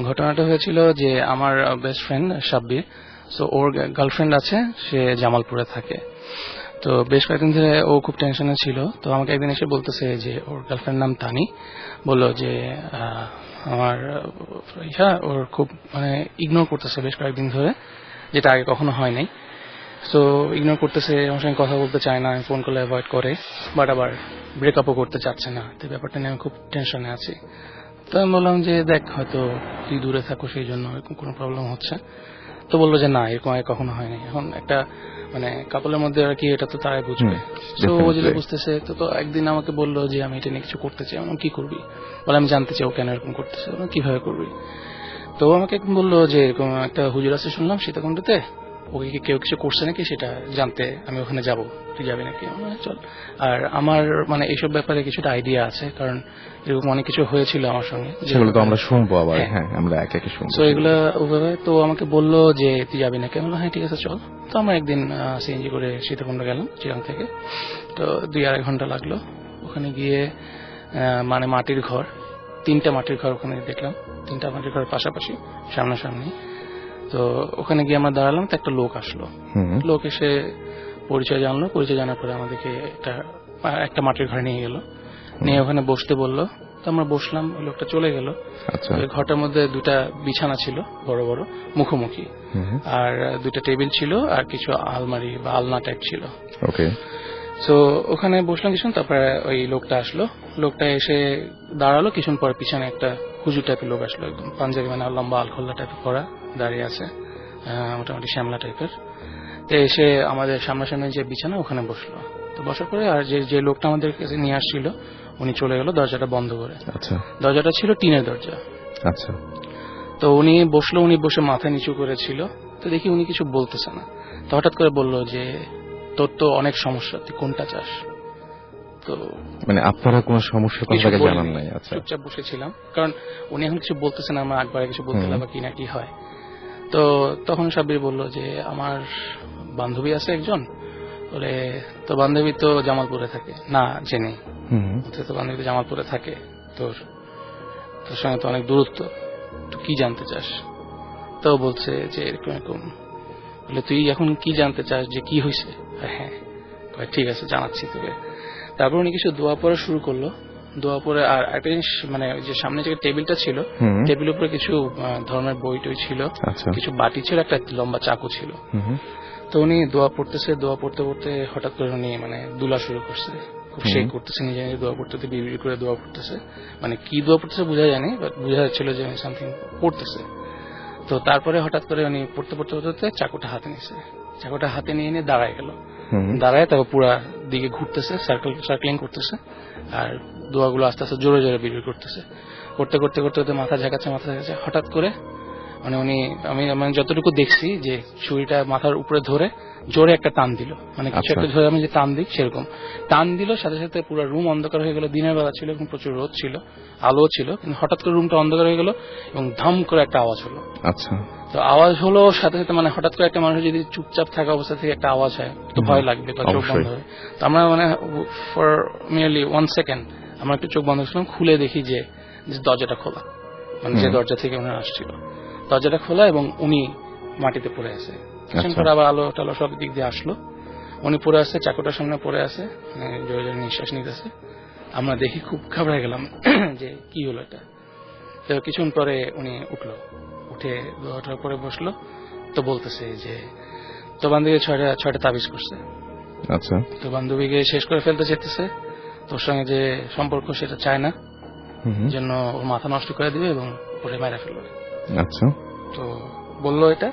ঘটনাটা হয়েছিল যে আমার বেস্ট ফ্রেন্ড সাব্বির, সো ওর গার্লফ্রেন্ড আছে, সে জামালপুরে থাকে। তো বেশ কয়েকদিন ধরে ও খুব টেনশনে ছিল। তো আমাকে একদিন এসে বলতেছে যে ওর গার্লফ্রেন্ড নাম তানি, বললো যে আমার ওর খুব মানে ইগনোর করতেছে বেশ কয়েকদিন ধরে, যেটা আগে কখনো হয় নাই। সো ইগনোর করতেছে, আমার সঙ্গে কথা বলতে চায় না, ফোন করলে অ্যাভয়েড করে, বাট আবার ব্রেকআপও করতে চাচ্ছে না। তো ব্যাপারটা নিয়ে আমি খুব টেনশনে আছি। তো আমি বললাম যে দেখ, হয়তো তুই দূরে থাকো সেই জন্য এরকম কোনো প্রবলেম হচ্ছে। তো বললো যে না, এরকম আগে কখনো হয়নি। এখন একটা মানে কাপলের মধ্যে আর কি, এটা তো তারাই বুঝবে। তো ও যেটা বুঝতেছে, তো একদিন আমাকে বললো যে আমি এটা নিয়ে কিছু করতে চাই। আমি কি করবি বলে, আমি জানতে চাই ও কেন এরকম করতেছে, কিভাবে করবি। তো আমাকে বললো যে এরকম একটা হুজুর আছে শুনলাম সীতাকুণ্ডতে, ওকে কেউ কিছু করছে নাকি সেটা জানতে আমি ওখানে যাব, তুই যাবি নাকি? চল। আর আমার মানে এইসব ব্যাপারে কিছুটা আইডিয়া আছে, কারণ এরকম অনেক কিছু হয়েছিল আমার সঙ্গে, যেগুলো তো আমরা শুনবো আবার। হ্যাঁ, আমরা এক একে শুনবো। তো এগুলো ওভাবে। তো আমাকে বললো যে তুই যাবি নাকি? আমি বললাম হ্যাঁ ঠিক আছে চল। তো আমরা একদিন সিএনজি করে সীতাকুণ্ড গেলাম চিরাং থেকে। তো 2-2.5 ঘন্টা লাগলো। ওখানে গিয়ে মানে মাটির ঘর, 3টা মাটির ঘর ওখানে দেখলাম, 3টা মাটির ঘর পাশাপাশি সামনাসামনি। তো ওখানে গিয়ে আমরা দাঁড়ালাম, তো একটা লোক আসলো। লোক এসে পরিচয় জানলো, পরিচয় জানার পরে আমাদেরকে একটা মাটির ঘরে নিয়ে গেল, নিয়ে ওখানে বসতে বললো। তো আমরা বসলাম, ওই লোকটা চলে গেল। ওই ঘরটার মধ্যে 2টা বিছানা ছিল বড় বড় মুখোমুখি, আর 2টা টেবিল ছিল, আর কিছু আলমারি বা আলনা টাইপ ছিল। ওকে। তো ওখানে বসলাম কিছু, তারপরে ওই লোকটা আসলো। লোকটা এসে দাঁড়ালো, কিছুক্ষণ পরে পিছনে একটা হুজুর টাইপের লোক আসলো, একদম পাঞ্জাবি মানে লম্বা আলখোল্লা টাইপের পরা, দাঁড়িয়ে আছে, মোটামুটি শ্যামলা টাইপের। তো এসে আমাদের সামনাসামনি যে বিছানা ওখানে বসলো। তো বসার পরে আর যে লোকটা আমাদের কাছে নিয়ে আসছিল উনি চলে গেল দরজাটা বন্ধ করে। আচ্ছা। দরজাটা ছিল টিনের দরজা। আচ্ছা। তো উনি বসলো, উনি বসে মাথা নিচু করেছিল। তো দেখি উনি কিছু বলতেছে না। তো হঠাৎ করে বললো যে তোর তো অনেক সমস্যা, তুই কোনটা চাস? তো মানে আপনারা কোনো সমস্যা কথা জানান নাই? আচ্ছা। চুপচাপ বসেছিলাম, কারণ উনি এখন কিছু বলতেছে না, আমরা একবারে কিছু বলতে লাগবে কি না কি হয়। তো তখন সাব্বির বললো যে আমার বান্ধবী আছে একজন, বলে তো বান্ধবী তো জামালপুরে থাকে না জেনে, তো বান্ধবী তো জামালপুরে থাকে, তোর সঙ্গে তো অনেক দূরত্ব, তুই কি জানতে চাস? তো বলছে যে এরকম এরকম। বলে তুই এখন কি জানতে চাস, যে কি হয়েছে? হ্যাঁ ঠিক আছে জানাচ্ছি তোকে। তারপর উনি কিছু দোয়া পড়া শুরু করলো। দোয়া পড়ে আর একটা জিনিস, মানে যে সামনে যে টেবিলটা ছিল, টেবিলের উপরে কিছু ধরনের বই টই ছিল, কিছু বাটি ছিল, একটা লম্বা চাকু ছিল। তো উনি দোয়া পড়তেছে, দোয়া পড়তে পড়তে হঠাৎ করে উনি মানে দুলা শুরু করছে, খুব শেক করতেছে, নিজে নিজে দোয়া পড়তে বিড়বিড় করে দোয়া পড়তেছে। মানে কি দোয়া পড়তেছে বোঝা যায়নি, বাট বোঝা যাচ্ছিল যে সামথিং পড়তেছে। তো তারপরে হঠাৎ করে উনি পড়তে পড়তে পড়তে চাকুটা হাতে নিয়েছে, চাকুটা হাতে নিয়ে দাঁড়ায় গেল। দাঁড়ায় তারপর পুরা দিকে ঘুরতেছে, সার্কেলিং করতেছে, আর দোয়াগুলো আস্তে আস্তে জোরে জোরে বিড়বিড় করতেছে। করতে করতে করতে করতে মাথা ঝাঁকাচ্ছে। হঠাৎ করে মানে উনি, আমি যতটুকু দেখছি যে ছুরিটা মাথার উপরে ধরে জোরে একটা টান দিল, মানে কিছু একটা ধরে আমি যে টান দিই সেরকম টান দিল, সাথে সাথে পুরো রুম অন্ধকার হয়ে গেল। দিনের বেলা ছিল এবং প্রচুর রোদ ছিল, আলো ছিল, কিন্তু হঠাৎ করে রুমটা অন্ধকার হয়ে গেল এবং ধাম করে একটা আওয়াজ হলো। আচ্ছা। তো আওয়াজ হলো সাথে সাথে, মানে হঠাৎ করে একটা মানুষ যদি চুপচাপ থাকা অবস্থা থেকে একটা আওয়াজ হয় তো ভয় লাগবে, বা চোখ বন্ধ হবে। তো আমরা মানে ফর নিয়ারলি 1 সেকেন্ড আমরা একটু চোখ বন্ধ করছিলাম, খুলে দেখি যে দরজাটা খোলা, মানে যে দরজা থেকে উনি আসছিল দরজাটা খোলা, এবং উনি মাটিতে পড়ে আছে। আবার আলো টালো সব দিক দিয়ে আসলো, উনি পড়ে আছে, চাকুটার সামনে পড়ে আছে, জোরে জোরে নিঃশ্বাস নিতেছে। আমরা দেখি খুব ঘাবড়ে গেলাম যে কি হলো এটা। তো কিছুক্ষণ পরে উনি উঠলো, উঠে ওঠার পরে বসলো। তো বলতেছে যে তো বান্ধবী 6টা তাবিজ করছে। আচ্ছা। তো বান্ধবীকে শেষ করে ফেলতে চেতেছে, তোর সঙ্গে যে সম্পর্ক সেটা চায় না, জন্য ওর মাথা নষ্ট করে দিবে এবং ওরে মেরে ফেলবে। আচ্ছা। তো বললো এটা।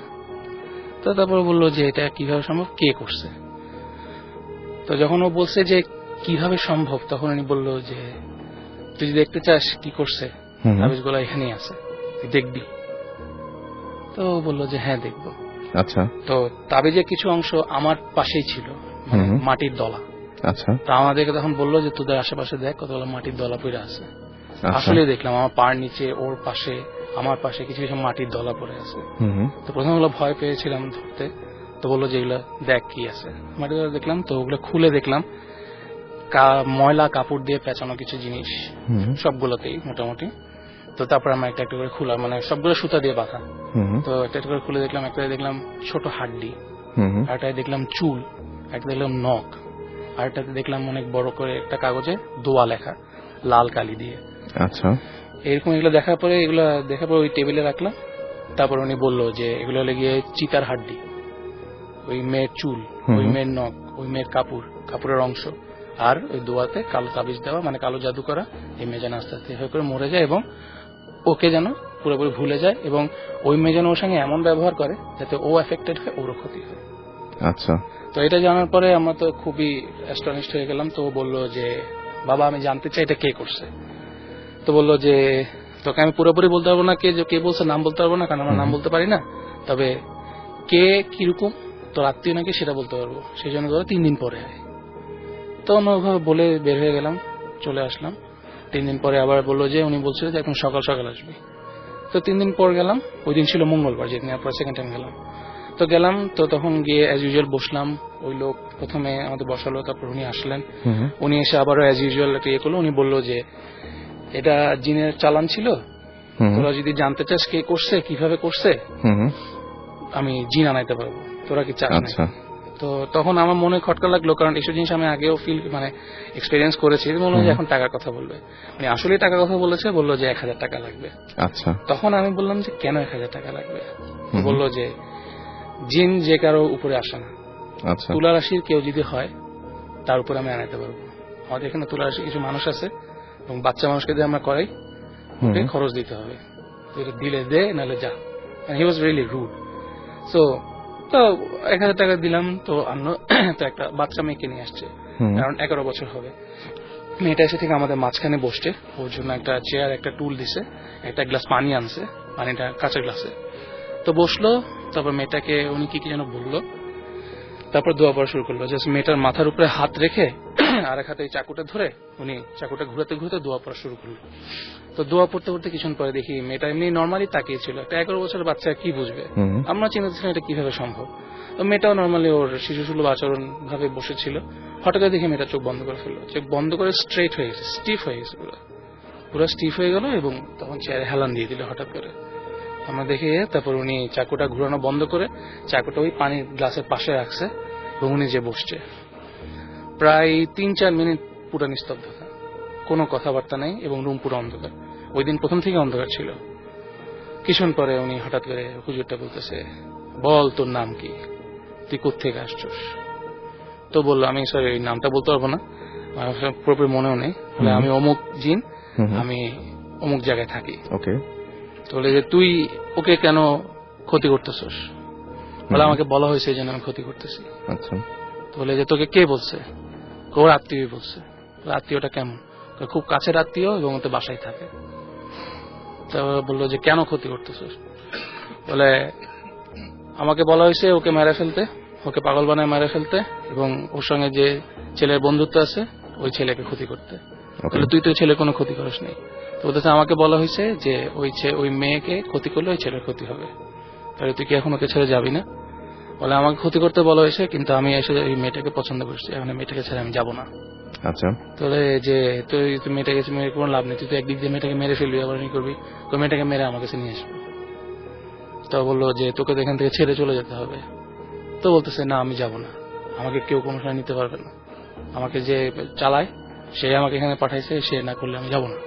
তো তারপর বললো যে এটা কিভাবে সম্ভব, কে করছে? তো যখন ও বলছে যে কিভাবে সম্ভব, তখন উনি বললো যে তুই যদি দেখতে চাস কি করছে, তাবিজগুলো এখানেই আছে, তুই দেখবি। তো বললো যে হ্যাঁ দেখবো। আচ্ছা। তো তাবিজের কিছু অংশ আমার পাশেই ছিল, মানে মাটির দলা। আচ্ছা। তো আমাদেরকে তখন বললো যে তোদের আশেপাশে দেখ কতগুলো মাটির দলা পড়ে আছে। আসলে দেখলাম আমার পার নিচে, ওর পাশে, আমার পাশে কিছু কিছু মাটির দলা পড়ে আছে। তো প্রথমে ওগুলো ভয় পেয়েছিলাম ধরতে। তো বললো যে এগুলো দেখ কি আছে। মাটির দলা দেখলাম, তো ওগুলো খুলে দেখলাম ময়লা কাপড় দিয়ে পেঁচানো কিছু জিনিস, সবগুলোতেই মোটামুটি। তো তারপর আমরা একটা একটা করে খোলা, মানে সবগুলো সুতা দিয়ে বাঁধা। হুম তো একটা একটা করে খুলে দেখলাম, একটা দেখলাম ছোট হাড্ডি, হুম হুম। আরেকটা দেখলাম চুল, একটা দেখলাম নখ, আরেকটাতে দেখলাম অনেক বড় করে একটা কাগজে দোয়া লেখা লাল কালি দিয়ে। আচ্ছা এরকম এগুলো দেখার পরে ওই টেবিলে রাখলাম। তারপর উনি বললো যে এগুলো হলে গিয়ে চিতার হাড্ডি, ওই মেয়ের চুল, ওই মেয়ের নখ, ওই মেয়ের কাপড়ের অংশ, আর ওই দোয়াতে কালো তাবিজ দেওয়া, মানে কালো জাদু করা, এই মেয়ে যেন আস্তে আস্তে হয়ে করে মরে যায় এবং ওকে যেন পুরোপুরি ভুলে যায়, এবং ওই মেয়ে যেন ওর সঙ্গে এমন ব্যবহার করে যাতে ও এফেক্টেড হয়, ওরও ক্ষতি হয়। আচ্ছা তো এটা জানার পরে আমরা তো খুবই অ্যাস্টনিশড হয়ে গেলাম। তো ও বললো যে বাবা আমি জানতে চাই এটা কে করছে। তো বললো যে তোকে আমি পুরোপুরি বলতে পারবো না কে বলছে, নাম বলতে পারবো না, কারণ আমরা নাম বলতে পারি না, তবে কে কিরকম তোর আত্মীয় নাকি সেটা বলতে পারবো, সেই জন্য ধরো 3 দিন পরে আয়। তো আমরা ওইভাবে বলে বের হয়ে গেলাম, চলে আসলাম। 3 দিন পরে আবার বললো যে উনি বলছিল যে এখন সকাল সকাল আসবি। তো 3 দিন পর গেলাম, ওই দিন ছিল মঙ্গলবার, যেদিন আপনার সেকেন্ড টাইম গেলাম। তো গেলাম, তো তখন গিয়ে অ্যাজ ইউজুয়াল বসলাম। ওই লোক প্রথমে আমাদের বসালো, তারপর উনি আসলেন। উনি এসে আবারও অ্যাজ ইউজুয়াল একটা ইয়ে করলো। উনি বললো যে এটা জিনের চালান ছিল, তোরা যদি জানতে চাস কে করছে, কিভাবে করছে, আমি জিন আনাইতে পারবো, তোরা কি চাস? আচ্ছা তো তখন আমার মনে খটকা লাগলো, কারণ এইসব জিনিস আমি আগেও এক্সপেরিয়েন্স করেছি। মনে হয় যে এখন টাকার কথা বলবে, মানে আসলে টাকার কথা বলেছে। বললো যে 1000 টাকা লাগবে। আচ্ছা তখন আমি বললাম যে কেন 1000 টাকা লাগবে? বললো যে জিন যে কারো উপরে আসে না, আচ্ছা তুলা রাশির কেউ যদি হয় তার উপরে আমি আনাইতে পারবো। আমাদের এখানে তুলা রাশির কিছু মানুষ আছে, এবং বাচ্চা মানুষকে দিয়ে আমরা করাই, ওকে খরচ দিতে হবে, তো এটা দিলে দে, নাহলে যা। হি ওয়াজ রিয়েলি রুড। তো 1000 টাকা দিলাম। তো তো একটা বাচ্চা মেয়েকে নিয়ে আসছে, কারণ 11 বছর হবে। মেয়েটা এসে থেকে আমাদের মাঝখানে বসছে, ওর জন্য একটা চেয়ার, একটা টুল দিছে, একটা গ্লাস পানি আনছে, পানিটা কাঁচের গ্লাসে। তো বসলো, তারপর মেয়েটাকে উনি কি যেন বললো, তারপর দোয়া পড়া শুরু করলো। জাস্ট মেয়েটার মাথার উপরে হাত রেখে আর এক হাতে চাকুটা ধরে উনি চাকুটা ঘুরাতে ঘুরাতে দোয়া পড়া শুরু করলো। তো দোয়া পড়তে পড়তে কিছুক্ষণ পরে দেখি মেয়েটা এমনি নর্মালি তাকিয়েছিল। একটা 11 বছরের বাচ্চা কি বুঝবে, আমরা চিন্তা করছিলাম এটা কিভাবে সম্ভব। তো মেয়েটাও নর্মালি ওর শিশুসুলভ আচরণ ভাবে বসেছিল। হঠাৎ দেখি মেয়েটা চোখ বন্ধ করে ফেললো, চোখ বন্ধ করে স্ট্রেট হয়ে গেছে, স্টিফ হয়ে গেছে, পুরো স্টিফ হয়ে গেল, এবং তখন চেয়ারে হেলান দিয়ে দিল হঠাৎ করে। আমরা দেখে তারপর উনি চাকুটা ঘুরানো বন্ধ করে চাকুটা ওই পানির গ্লাসের পাশে রাখছে, এবং উনি যে বসছে। প্রায় 3-4 মিনিট পুরো নিস্তব্ধতা, কোনো কথাবার্তা নেই, এবং রুম পুরো অন্ধকার। ওই দিন প্রথম থেকে অন্ধকার ছিল। কিছুক্ষণ পরে উনি হঠাৎ করে হুজুরটা বলতেছে, বল তোর নাম কি, তুই কোত্থেকে আসছস? তো বললো, আমি সরি এই নামটা বলতে পারবো না, পুরোপুরি মনেও নেই। বলে আমি অমুক জিন, আমি অমুক জায়গায় থাকি। ওকে। তো বলে যে তুই ওকে কেন ক্ষতি করতেছস? বলে আমাকে বলা হয়েছে এই জন্য আমি ক্ষতি করতেছি। আচ্ছা। তো বলে যে তোকে কে বলছে? ওর আত্মীয় বলছে। আত্মীয়টা কেমন? খুব কাছের আত্মীয়, এবং ওতে বাসায় থাকে। তো বললো যে কেন ক্ষতি করতেছস? বলে আমাকে বলা হয়েছে ওকে মেরে ফেলতে, ওকে পাগল বানায় মেরে ফেলতে, এবং ওর সঙ্গে যে ছেলের বন্ধুত্ব আছে ওই ছেলেকে ক্ষতি করতে। বলে তুই তো ছেলে কোনো ক্ষতি করিস নাই। তো বলতেছে আমাকে বলা হয়েছে যে ওই মেয়েকে ক্ষতি করলে ওই ছেলের ক্ষতি হবে, তাহলে তুই কি এখন ওকে ছেড়ে যাবি না? বলে আমাকে ক্ষতি করতে বলা হয়েছে, কিন্তু আমি এসে ওই মেয়েটাকে পছন্দ করছি, এখন মেয়েটাকে ছেড়ে আমি যাবো না। আচ্ছা। তাহলে যে তুই মেয়েটাকে মেরে কোনো লাভ নেই, তুই তো একদিক দিয়ে মেয়েটাকে মেরে ফেলবি, আবার কি করবি? তো মেয়েটাকে মেরে আমার কাছে নিয়ে আসবি। তো বললো যে তোকে তো এখান থেকে ছেড়ে চলে যেতে হবে। তো বলতেছে না আমি যাব না, আমাকে কেউ কোনো সময় নিতে পারবে না, আমাকে যে চালায় সে আমাকে এখানে পাঠাইছে, সে না করলে আমি যাব না।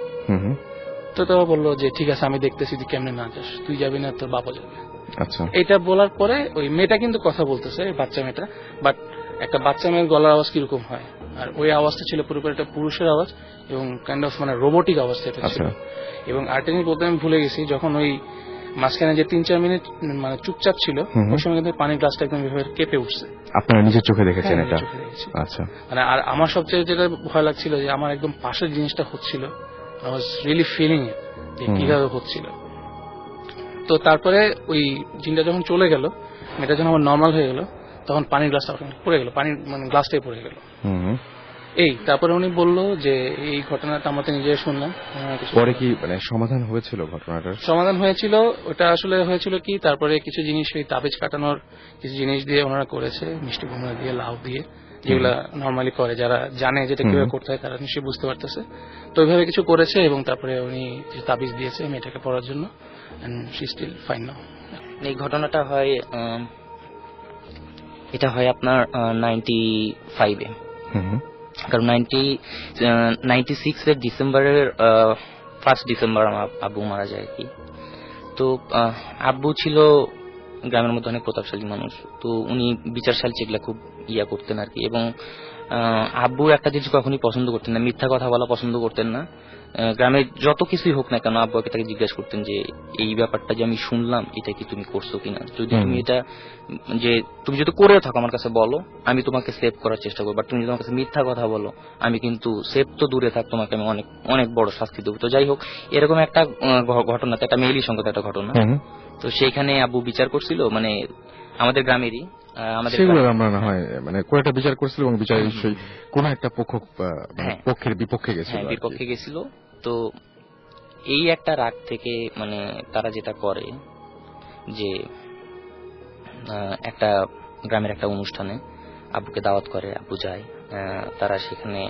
তো বললো যে ঠিক আছে আমি দেখতেছি তুই কেমনে না যাস, তুই যাবি না তোর বাবা যাবে। আচ্ছা। এটা বলার পরে ওই মেয়েটা কিন্তু কথা বলতেছে, বাচ্চা মেয়েটা, বাট একটা বাচ্চা মেয়ের গলার আওয়াজ কিরকম হয়, আর ওই আওয়াজটা ছিল পুরোপুরি একটা পুরুষের আওয়াজ, এবং কাইন্ড অফ মানে রোবোটিক আওয়াজটা এটা ছিল। এবং আরেকটা জিনিস বলতে আমি ভুলে গেছি, যখন ওই মাঝখানে যে 3-4 মিনিট মানে চুপচাপ ছিল, ওই সময় কিন্তু পানির গ্লাসটা একদম কেঁপে উঠছে। আপনারা নিজের চোখে দেখেছেন এটা? আচ্ছা। মানে আর আমার সবচেয়ে যেটা ভয় লাগছিল যে আমার একদম পাশের জিনিসটা হচ্ছিল, আই ওয়াজ রিয়েলি ফিলিং ইট, যে কিভাবে হচ্ছিল। তো তারপরে ওই জিনটা যখন চলে গেল, মেয়েটা যখন আমার নর্মাল হয়ে গেল, তখন পানির গ্লাসটা পড়ে গেল, পানির মানে গ্লাসটাই পড়ে গেল। তারপরে উনি বলল যে এই ঘটনাটা আমরা নিজে শুনলাম। পরে কি মানে সমাধান হয়েছিল ঘটনাটার? সমাধান হয়েছিল, ওটা আসলে হয়েছিল কি, তারপরে কিছু জিনিস ওই তাবিজ কাটানোর কিছু জিনিস দিয়ে ওনারা করেছে, মিষ্টি কুমড়া দিয়ে, লাউ দিয়ে, যেগুলা নর্মালি করে, যারা জানে যেটা কিভাবে করতে হয় তারা নিশ্চয়ই বুঝতে পারতেছে। তো ওইভাবে কিছু করেছে এবং তারপরে উনি যে তাবিজ দিয়েছে মেয়েটাকে পড়ার জন্য, and she still fine now. এই ঘটনাটা হয় এটা হয় আপনার 95-এ, কারণ 96-এর ডিসেম্বরের 1 ডিসেম্বর আমার আব্বু মারা যায় আর কি। তো আব্বু ছিল গ্রামের মধ্যে অনেক প্রতাপশালী মানুষ, তো উনি বিচারশালী যেগুলা খুব ইয়া করতেন আর কি। এবং আব্বু একটা জিনিস কখনই পছন্দ করতেন না, মিথ্যা কথা বলা পছন্দ করতেন না। গ্রামে যত কিছুই হোক না কেন আব্বু তাকে জিজ্ঞাসা করতেন যে এই ব্যাপারটা যে আমি শুনলাম এটা কি তুমি করছো কিনা, যদি তুমি এটা যে তুমি যদি করেও থাকো আমার কাছে বলো, আমি তোমাকে সেভ করার চেষ্টা করবো, বাট তুমি যদি আমার কাছে মিথ্যা কথা বলো আমি কিন্তু সেভ তো দূরে থাক, তোমাকে আমি অনেক অনেক বড় শাস্তি দেবো। তো যাই হোক, এরকম একটা ঘটনা, একটা মেইলি সংগত একটা ঘটনা। তো সেইখানে আব্বু বিচার করছিল, মানে আমাদের গ্রামেরই সেগুলো আমরা না হয় মানে কোনটা বিচার করছিল এবং বিচার কোন একটা পক্ষের বিপক্ষে গেছিল, বিপক্ষে গেছিল। তো এই একটা রাগ থেকে মানে তারা যেটা করে যে একটা গ্রামের একটা অনুষ্ঠানে আব্বুকে দাওয়াত করে, আব্বু যায়, তারা সেখানে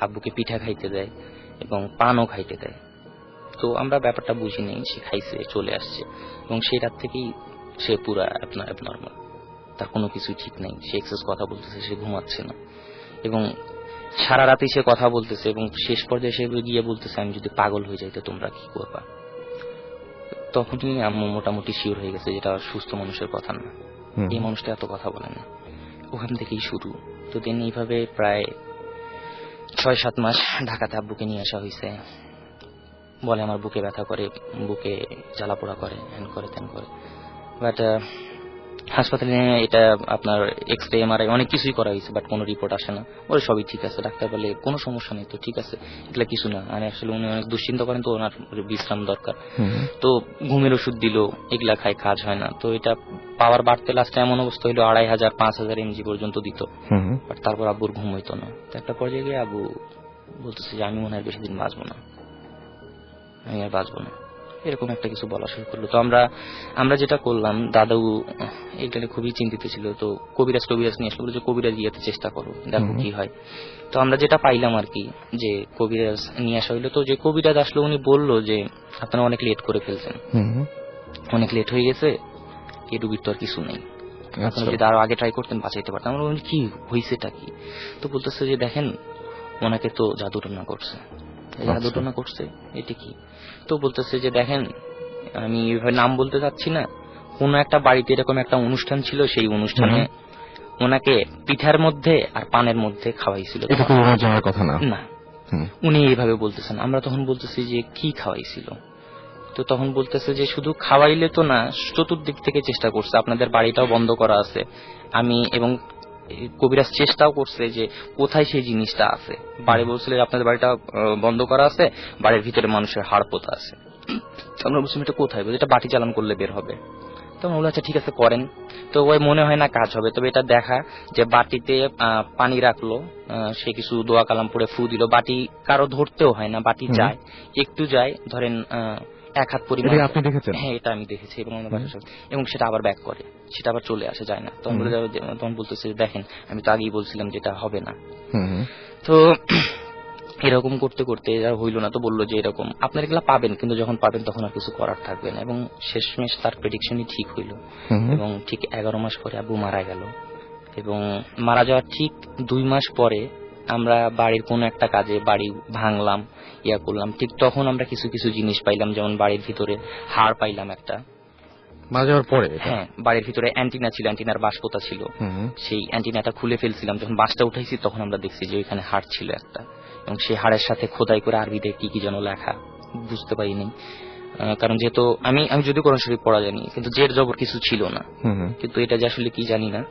আব্বুকে পিঠা খাইতে দেয় এবং পানও খাইতে দেয়। তো আমরা ব্যাপারটা বুঝি নেই, সে খাইছে চলে আসছে এবং সেই রাত থেকেই সে পুরা অ্যাবনর্মাল, তার কোনো কিছুই ঠিক নেই। সে এক্সেস কথা বলতেছে, সে ঘুমাচ্ছে না এবং সারা রাতেই সে কথা বলতেছে এবং শেষ পর্যায়ে সে গিয়ে বলতেছে আমি যদি পাগল হয়ে যাই তো তোমরা কি করবা। তখনই আম্মু মোটামুটি শিওর হয়ে গেছে যেটা সুস্থ মানুষের কথা না, এই মানুষটা এত কথা বলে না। ওখান থেকেই শুরু। তো দিন এইভাবে প্রায় 6-7 মাস ঢাকাতে আব্বুকে নিয়ে আসা হয়েছে। বলে আমার বুকে ব্যথা করে, বুকে জ্বালা পোড়া করে, হ্যান করে ত্যান করে। বাট হাসপাতালে এটা আপনার এক্সরে এমআরআই অনেক কিছুই করা হয়েছে, বাট কোনো রিপোর্ট আসে না। ওর সবই ঠিক আছে, ডাক্তার বলে কোনো সমস্যা নেই, তো ঠিক আছে এগুলা কিছু না। আর আসলে উনি অনেক দুশ্চিন্তা করেন, তো ওনার বিশ্রাম দরকার। তো ঘুমের ওষুধ দিল, এগুলা খাই, কাজ হয় না। তো এটা পাওয়ার বাড়তে লাস্টে এমন অবস্থা হইলো 2500-5000 mg পর্যন্ত দিত, বাট তারপর আব্বুর ঘুম হইতো না। তো একটা পর্যায়ে গিয়ে আব্বু বলতেছে যে আমি মনে হয় বেশি দিন বাঁচবো না, আমি আর বাঁচবো না, এরকম একটা কিছু বলা শুরু করলো। তো আমরা যেটা করলাম, দাদু এটা খুবই চিন্তিত ছিল। তো কবিরাজ নিয়ে আসলো, বলে যে কবিরাজ ইয়েতে চেষ্টা করো, দেখো কি হয়। তো আমরা যেটা পাইলাম আর কি, যে কবিরাজ নিয়ে আসা হইলো। তো যে কবিরাজ আসলো উনি বললো যে আপনারা অনেক লেট করে ফেলছেন, অনেক লেট হয়ে গেছে, এই রুগীর তো আর কিছু নেই, আপনারা যদি আরো আগে ট্রাই করতেন বাঁচাইতে পারতেন। আমরা বলি কি হয়েছেটা কি? তো বলতেছে যে দেখেন ওনাকে তো জাদুটনা করছে, জাদুটনা করছে, এটা কি? তো বলতেছে যে দেখেন আমি এভাবে নাম বলতে চাচ্ছি না, কোন একটা বাড়িতে এরকম একটা অনুষ্ঠান ছিল, সেই অনুষ্ঠানে ওনাকে পিঠার মধ্যে আর পানের মধ্যে খাওয়াইছিল। এটা তো ওনার জানার কথা না। না, উনি এইভাবে বলতেছেন। আমরা তখন বলতেছি যে কি খাওয়াইছিল? তো তখন বলতেছে যে শুধু খাওয়াইলে তো না, চতুর্দিক থেকে চেষ্টা করছে, আপনাদের বাড়িটাও বন্ধ করা আছে, আমি এবং কবিরাজ চেষ্টাও করছে যে কোথায় সেই জিনিসটা আছে। বাড়ি বলছিল আপনাদের বাড়িটা বন্ধ করা আছে, বাড়ির ভিতরে মানুষের হাড় পোতা আছে। আমরা বলছিলাম এটা কোথায়? বলছি এটা বাটি চালান করলে বের হবে। তো বললো আচ্ছা ঠিক আছে করেন। তো ওই মনে হয় না কাজ হবে, তবে এটা দেখা যে বাটিতে পানি রাখলো, সে কিছু দোয়া কালাম পড়ে ফু দিল, বাটি কারো ধরতেও হয় না, বাটি যায়, একটু যায়, ধরেন 1 হাত পরিমাণ। আপনি দেখেছেন? হ্যাঁ, এটা আমি দেখেছি এবং সেটা আবার ব্যাক করে, সেটা আবার চলে আসে, যায় না। তখন বলতেছে দেখেন আমি তো আগেই বলছিলাম যেটা হবে না। তো এরকম করতে করতে আর হইল না। তো বললো যে এরকম আপনার এগুলা পাবেন, কিন্তু যখন পাবেন তখন আর কিছু করার থাকবে না। এবং শেষমেশ তার প্রেডিকশনই ঠিক হইল এবং ঠিক 11 মাস পরে আব্বু মারা গেল। এবং মারা যাওয়ার ঠিক 2 মাস পরে আমরা বাড়ির কোন একটা কাজে বাড়ি ভাঙলাম, ইয়া করলাম, ঠিক তখন আমরা কিছু কিছু জিনিস পাইলাম, যেমন বাড়ির ভিতরে হাড় পাইলাম একটা। মারা যাওয়ার পরে? হ্যাঁ, বাড়ির ভিতরে অ্যান্টিনা ছিল, অ্যান্টিনার বাঁশ পোতা ছিল, সেই অ্যান্টিনাটা খুলে ফেলছিলাম, যখন বাঁশটা উঠাইছি তখন আমরা দেখছি যে ওইখানে হাড় ছিল একটা, এবং সেই হাড়ের সাথে খোদাই করে আরবিতে কি কি যেন লেখা, বুঝতে পারিনি, কারণ যেহেতু আমি যদি কোরআন শরীফ পড়া জানি, কিন্তু জের জবর কিছু ছিল না, কিন্তু এটা যে আসলে কি জানি না।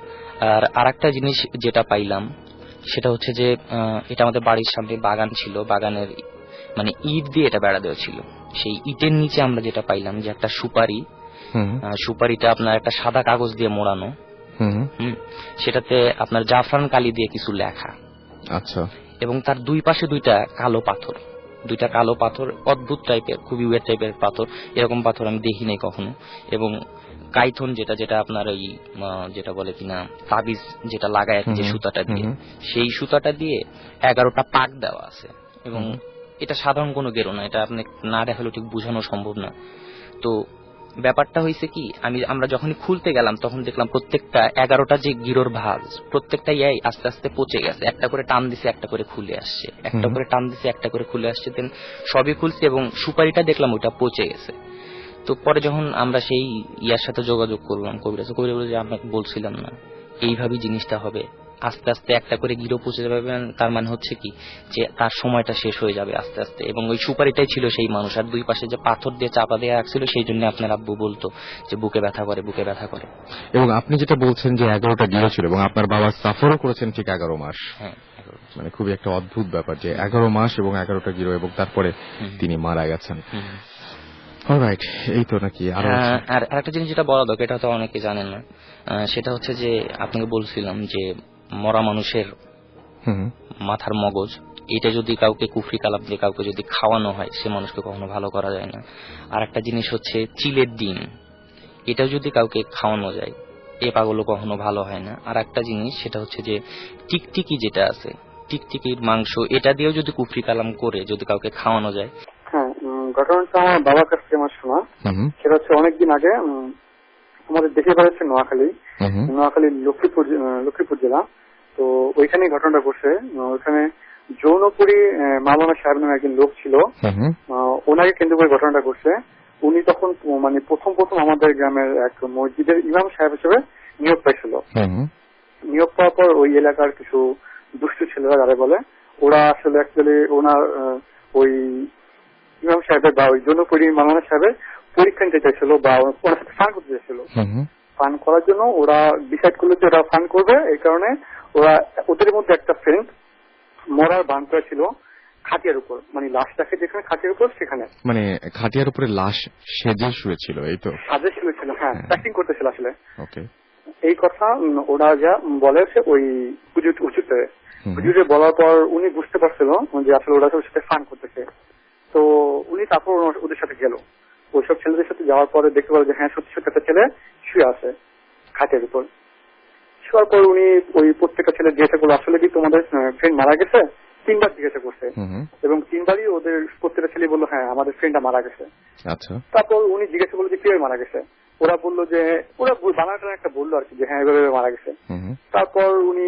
আর আরেকটা জিনিস যেটা পাইলাম সেটা হচ্ছে যে এটা আমাদের বাড়ির সামনে বাগান ছিল, বাগানের মানে ইট দিয়ে এটা বেড়া দেওয়া ছিল, সেই ইটের নিচে আমরা যেটা পাইলাম যে একটা সুপারি, সুপারিটা আপনার একটা সাদা কাগজ দিয়ে মোড়ানো, সেটাতে আপনার জাফরান কালি দিয়ে কিছু লেখা, আচ্ছা, এবং তার 2 পাশে 2টা কালো পাথর, দুইটা কালো পাথর, অদ্ভুত টাইপের, খুবই ওয়েট টাইপের পাথর, এরকম পাথর আমি দেখি নাই কখনো। এবং কাইথন যেটা আপনার ওই যেটা বলে কিনা তাবিজ যেটা লাগায় আর কি, যে সুতাটা দিয়ে, সেই সুতাটা দিয়ে 11টা পাক দেওয়া আছে। এবং এটা সাধারণ কোনো গেরো না, এটা আপনি না দেখালে ঠিক বোঝানো সম্ভব না। তো ব্যাপারটা হয়েছে কি, আমরা যখনই খুলতে গেলাম তখন দেখলাম প্রত্যেকটা 11টা যে গিরোর ভাঁজ প্রত্যেকটাই আস্তে আস্তে পচে গেছে। একটা করে টান দিছে, একটা করে খুলে আসছে, একটা করে টান দিছে, একটা করে খুলে আসছে। দেন সবই খুলছে এবং সুপারিটা দেখলাম ওইটা পচে গেছে। তো পরে যখন আমরা সেই ইয়ার সাথে যোগাযোগ করলাম, কবিরাজ বলে যে আপনাকে বলছিলাম না এইভাবেই জিনিসটা হবে, আস্তে আস্তে একটা করে গিরো পচে যাবে। তার মানে হচ্ছে কি যে তার সময়টা শেষ হয়ে যাবে আস্তে আস্তে। এবং ওই সুপারিটাই ছিল সেই মানুষ, আর দুই পাশে যে পাথর দিয়ে চাপা দিয়ে রাখছিল, সেই জন্য আপনার আব্বু বলতো যে বুকে ব্যথা করে, বুকে ব্যথা করে। এবং আপনি যেটা বলছেন যে 11টা গিরো ছিল, এবং আপনার বাবা সাফারও করেছেন ঠিক 11 মাস। হ্যাঁ, মানে খুবই একটা অদ্ভুত ব্যাপার যে 11 মাস এবং 11টা গিরো, এবং তারপরে তিনি মারা গেছেন। অলরাইট, এই তো নাকি? আর একটা জিনিস যেটা বলা দরকার, এটা তো অনেকে জানেন না, সেটা হচ্ছে যে আপনাকে বলছিলাম যে মরা মানুষের মাথার মগজ, এটা যদি কাউকে কুফরি কালাম দিয়ে কাউকে যদি খাওয়ানো হয়, সে মানুষকে কখনো ভালো করা যায় না। আর একটা জিনিস হচ্ছে চিলের ডিম, এটা যদি কাউকে খাওয়ানো যায়, এ পাগলও কখনো ভালো হয় না। আর একটা জিনিস সেটা হচ্ছে যে টিকটিকি যেটা আছে, টিকটিকির মাংস, এটা দিয়েও যদি কুফরি কালাম করে যদি কাউকে খাওয়ানো যায়। হ্যাঁ, ঘটনাটা আমার বাবার কাছ থেকে আমার শোনা। সেটা হচ্ছে অনেকদিন আগে আমাদের দেশে বাড়ি হচ্ছে নোয়াখালী লক্ষ্মীপুর জেলা। তো ওইখানেই ঘটনাটা ঘটছে। ওইখানে যৌনপুরী মাওলানা সাহেব নামে একজন লোক ছিল, ওনাকে কেন্দ্র করে ঘটনাটা ঘটছে। উনি তখন মানে প্রথম আমাদের গ্রামের এক মসজিদের ইমাম সাহেব হিসেবে নিয়োগ পাইছিল। নিয়োগ পাওয়ার পর ওই এলাকার কিছু দুষ্টু ছেলেরা যারা বলে, ওরা আসলে অ্যাকচুয়ালি ওনার ওই ইমাম সাহেবের বা ওই যৌনপুরী মাওলানা সাহেবের পরীক্ষা নিতে চাইছিল, বা ওনার সাথে ফান করতে চাইছিল। ফান করার জন্য ওরা ডিসাইড করলো যে ওরা ফান করবে। এই কারণে ওদের মধ্যে একটা ফ্রেন্ড মরার বান করা ছিল খাটিয়ার উপর, মানে লাশটাকে যেখানে খাটিয়ার উপর সেখানে, মানে খাটিয়ার উপরে লাশ সেজে শুয়েছিল। এই তো সাজে শুয়েছিল, হ্যাঁ, অ্যাক্টিং করতেছিল আসলে। এই কথা ওরা যা বলে ওই হুজুরে বলার পর উনি বুঝতে পারছিল যে আসলে ওরা ওর সাথে ফান করতেছে। তো উনি তারপর ওদের সাথে গেল। ওইসব ছেলেদের সাথে যাওয়ার পরে দেখতে পারো যে হ্যাঁ, সত্যি সত্যি একটা ছেলে শুয়ে আছে খাটের উপর। শোয়ার পর উনি ওই প্রত্যেকটা ছেলে জিজ্ঞাসা করলো, আসলে কি তোমাদের ফ্রেন্ড মারা গেছে? 3বার জিজ্ঞাসা করছে, এবং 3বারই ওদের প্রত্যেকটা ছেলে বললো হ্যাঁ, আমাদের ফ্রেন্ডটা মারা গেছে। আচ্ছা। তারপর উনি জিজ্ঞাসা করলো যে কিভাবে মারা গেছে। ওরা বললো যে ওরা বানাটা একটা বললো আর কি, যে হ্যাঁ এভাবে মারা গেছে। তারপর উনি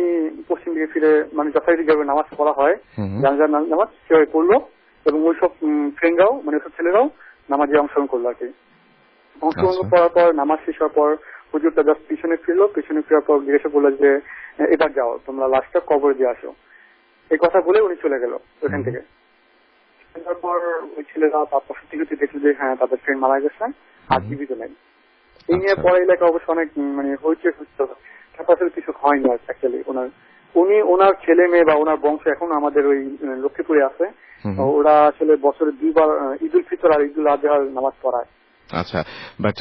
পশ্চিম দিকে ফিরে, মানে যথারীতি যেভাবে নামাজ পড়া হয়, জানাজার নামাজ সেভাবে পড়লো, এবং ওইসব ফ্রেন্ডরাও, মানে ওইসব ছেলেরাও নামাজে অংশগ্রহণ করলো আর কি। অংশগ্রহণ করার পর নামাজ শেষ হওয়ার পর হুজুরটা জাস্ট পিছনে ফিরার পর জিজ্ঞাসা করলো যে এবার যাও, তোমরা লাশটা কবরে দিয়ে আসো। এই কথা বলে উনি চলে গেল ওইখান থেকে। তারপর ওই ছেলেরা তারপর সত্যি সত্যি দেখলো যে হ্যাঁ, তাদের ফ্রেন্ড মারা গেছে, আর জীবিত নেই। এই নিয়ে পরে এলাকা অবশ্য অনেক মানে হয়েছে, তারপর আসলে কিছু হয়নি অ্যাকচুয়ালি। ওনার ছেলে মেয়ে বা ওনার বংশ এখন আমাদের ওই লক্ষ্মীপুরে আছে। ওরা আসলে বছরে 2বার ঈদ উল ফিতর আর ঈদ উল আজহার নামাজ পড়ায়। আচ্ছা, বাট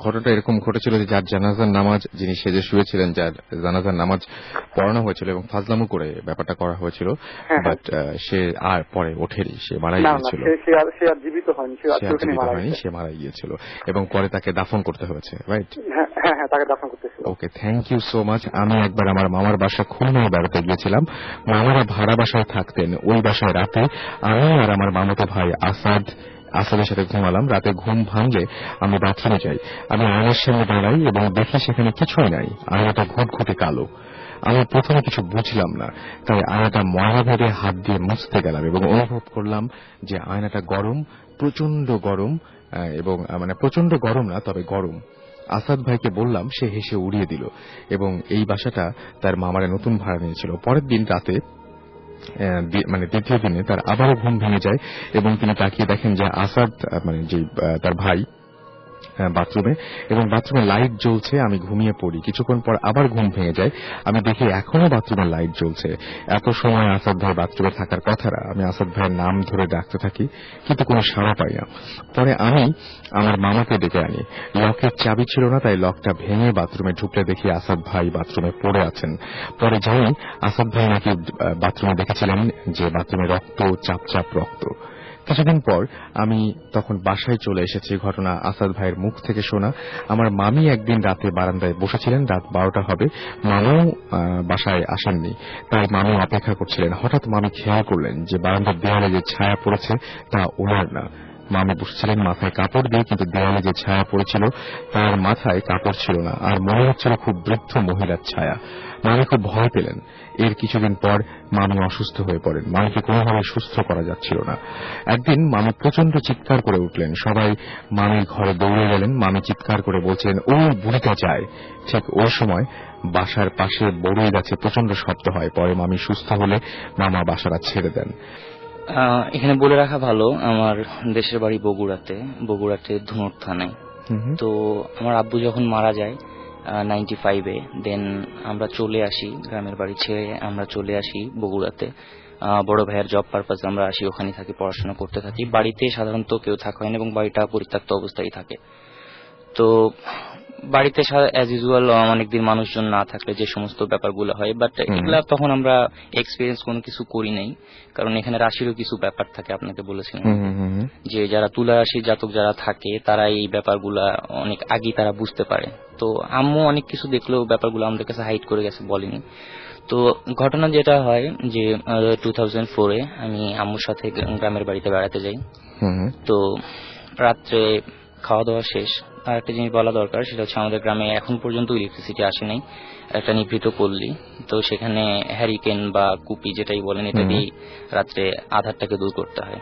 ঘটনাটা এরকম ঘটেছিল যে যার জানাজার নামাজ, যিনি সেজে শুয়েছিলেন, যার জানাজার নামাজ পড়ানো হয়েছিল এবং ফাজলামো করে ব্যাপারটা করা হয়েছিল, বাট সে আর পরে ওঠেনি, সে মারাই গিয়েছিল। সে আর জীবিত হয়নি, সে মারা গিয়েছিল, এবং পরে তাকে দাফন করতে হয়েছে, রাইট? হ্যাঁ, তাকে দাফন করতে হয়েছিল। ওকে, থ্যাংক ইউ সো মাচ। আমি একবার আমার মামার বাসা খুলনায় বেড়াতে গিয়েছিলাম। মামারা ভাড়া বাসায় থাকতেন। ওই বাসায় রাতে আমি আর আমার মামাতো ভাই আসাদের সাথে ঘুমালাম। রাতে ঘুম ভাঙলে আমি বাথরুমে যাই। আমি আয়নার সামনে দাঁড়াই এবং দেখি সেখানে কিছুই নাই। আয়নাটা ঘুটঘুটে কালো। আমি প্রথমে কিছু বুঝলাম না, তাই আয়নাটা ময়লা ভরে হাত দিয়ে মুছতে গেলাম এবং অনুভব করলাম যে আয়নাটা গরম, প্রচন্ড গরম, এবং মানে প্রচন্ড গরম না, তবে গরম। আসাদ ভাইকে বললাম, সে হেসে উড়িয়ে দিল, এবং এই বাসাটা তার মামারা নতুন ভাড়া নিয়েছিল। পরের দিন রাতে, মানে দ্বিতীয় দিনে তার আবারও ঘুম ভেঙে যায়, এবং তিনি তাকিয়ে দেখেন যে আসাদ, মানে যে তার ভাই, বাথরুমে, এবং বাথরুমে লাইট জ্বলছে। আমি ঘুমিয়ে পড়ি। কিছুক্ষণ পর আবার ঘুম ভেঙে যায়। আমি দেখি এখনো বাথরুমে লাইট জ্বলছে। এত সময় আসাদ ভাই বাথরুমে থাকার কথা না। আমি আসাদ ভাইয়ের নাম ধরে ডাকতে থাকি, কিন্তু কোনো সাড়া পাই না। পরে আমি আমার মামাকে ডেকে আনি। লকের চাবি ছিল না, তাই লকটা ভেঙে বাথরুমে ঢুকলে দেখি আসাদ ভাই বাথরুমে পড়ে আছেন। পরে জানি আসাদ ভাই নাকি বাথরুমে দেখেছিলেন যে বাথরুমে রক্ত, চাপ চাপ রক্ত। কিছুদিন পর আমি তখন বাসায় চলে এসেছি। ঘটনা আসাদ ভাইয়ের মুখ থেকে শোনা। আমার মামি একদিন রাতে বারান্দায় বসেছিলেন, রাত 12টা হবে, মামিও বাসায় আসেননি, তাই মামি অপেক্ষা করছিলেন। হঠাৎ মামি খেয়াল করলেন যে বারান্দার দেয়ালে যে ছায়া পড়েছে তা ওনার না। মামি বসেছিলেন মাথায় কাপড় দিয়ে, কিন্তু দেয়ালে যে ছায়া পড়েছিল তার মাথায় কাপড় ছিল না, আর মনে হচ্ছিল খুব বৃদ্ধ মহিলার ছায়া। মামি খুব ভয় পেলেন। এর কিছুদিন পর মামি অসুস্থ হয়ে পড়েন। মামিকে কোনোভাবে সুস্থ করা যাচ্ছিল না। একদিন মামি প্রচন্ড চিৎকার করে উঠলেন। সবাই মামির ঘরে দৌড়ে গেলেন। মামি চিৎকার করে বলছিলেন, ওই বুড়িটা যায়। ঠিক ওই সময় বাসার পাশে বড়ই গাছে প্রচন্ড শব্দ হয়। পরে মামি সুস্থ হলে মামা বাসাটা ছেড়ে দেন। এখানে বলে রাখা ভালো, আমার দেশের বাড়ি বগুড়াতে ধুনট থানায়। তো আমার আব্বু যখন মারা যায় 95-এ, দেন আমরা চলে আসি, গ্রামের বাড়ি ছেড়ে আমরা চলে আসি বগুড়াতে। বড় ভাইয়ের জব পারপাসে আমরা আসি, ওখানে থাকি, পড়াশোনা করতে থাকি। বাড়িতে সাধারণত কেউ থাকা হয় না এবং বাড়িটা পরিত্যক্ত অবস্থায় থাকে। তো বাড়িতে অ্যাজ ইউজুয়াল অনেকদিন মানুষজন না থাকলে যে সমস্ত ব্যাপারগুলো হয়, বাট এগুলা তখন আমরা এক্সপিরিয়েন্স কোনো কিছু করি নাই, কারণ এখানে রাশিরও কিছু ব্যাপার থাকে। আপনাকে বলেছিলাম যে যারা তুলা রাশি জাতক যারা থাকে তারা এই ব্যাপারগুলা অনেক আগে তারা বুঝতে পারে। তো আম্মু অনেক কিছু দেখলেও ব্যাপারগুলো আমাদের কাছে হাইড করে গেছে, বলেনি। তো ঘটনা যেটা হয় যে 2004-এ আমি আম্মুর সাথে গ্রামের বাড়িতে বেড়াতে যাই। তো রাত্রে খাওয়া দাওয়া শেষ। আর একটা জিনিস বলা দরকার, সেটা হচ্ছে আমাদের গ্রামে এখন পর্যন্ত ইলেকট্রিসিটি আসে নাই, একটা নিভৃত পল্লী। তো সেখানে হ্যারিকেন বা কুপি যেটাই বলেন, এটা দিয়ে রাত্রে আধারটাকে দূর করতে হয়।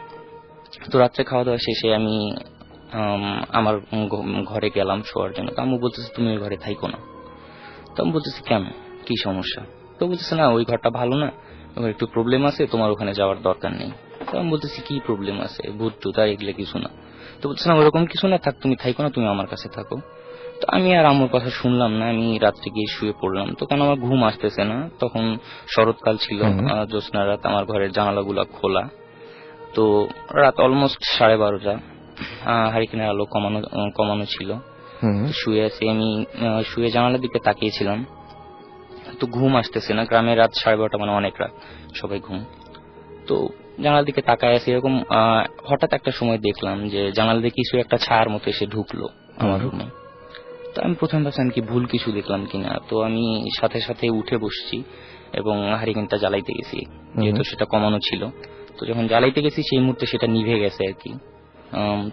তো রাত্রে খাওয়া দাওয়া শেষে আমি আমার ঘরে গেলাম শোয়ার জন্য। তো আম্মু বলতেছে, তুমি ওই ঘরে থাইকো না। তো আমি বলতেছি, কেন, কি সমস্যা? তো বলতেছে, না ওই ঘরটা ভালো না, ওখানে একটু প্রবলেম আছে, তোমার ওখানে যাওয়ার দরকার নেই। তো আমি বলতেছি, কি প্রবলেম আছে, ভূত টুত আর এগুলো কিছু না। তো বলছে, না ওরকম কিছু না, থাক তুমি থাইকো না, তুমি আমার কাছে থাকো। তো আমি আর আম্মুর কথা শুনলাম না, আমি রাত্রে গিয়ে শুয়ে পড়লাম। তো কেন আমার ঘুম আসতেছে না, তখন শরৎকাল ছিল, জ্যোৎস্না রাত, আমার ঘরের জানালাগুলা খোলা। তো রাত অলমোস্ট 12:30, হারিকেনের আলো কমানো ছিল। শুয়ে আছি আমি, শুয়ে জানালার দিকে তাকিয়েছিলাম, তো ঘুম আসতেছে না। গ্রামের রাত 12:30 মানে অনেক রাত, সবাই ঘুম। তো জানালার দিকে তাকায় আছি, এরকম হঠাৎ একটা সময় দেখলাম যে জানালা দিয়ে কিছু একটা ছায়ার মতো এসে ঢুকলো আমার রুমে। তো আমি প্রথম ভাবছি আমি কি ভুল কিছু দেখলাম কিনা। তো আমি সাথে সাথে উঠে বসছি এবং হারিকেনটা জ্বালাইতে গেছি, যেহেতু সেটা কমানো ছিল। তো যখন জ্বালাইতে গেছি সেই মুহূর্তে সেটা নিভে গেছে আর কি।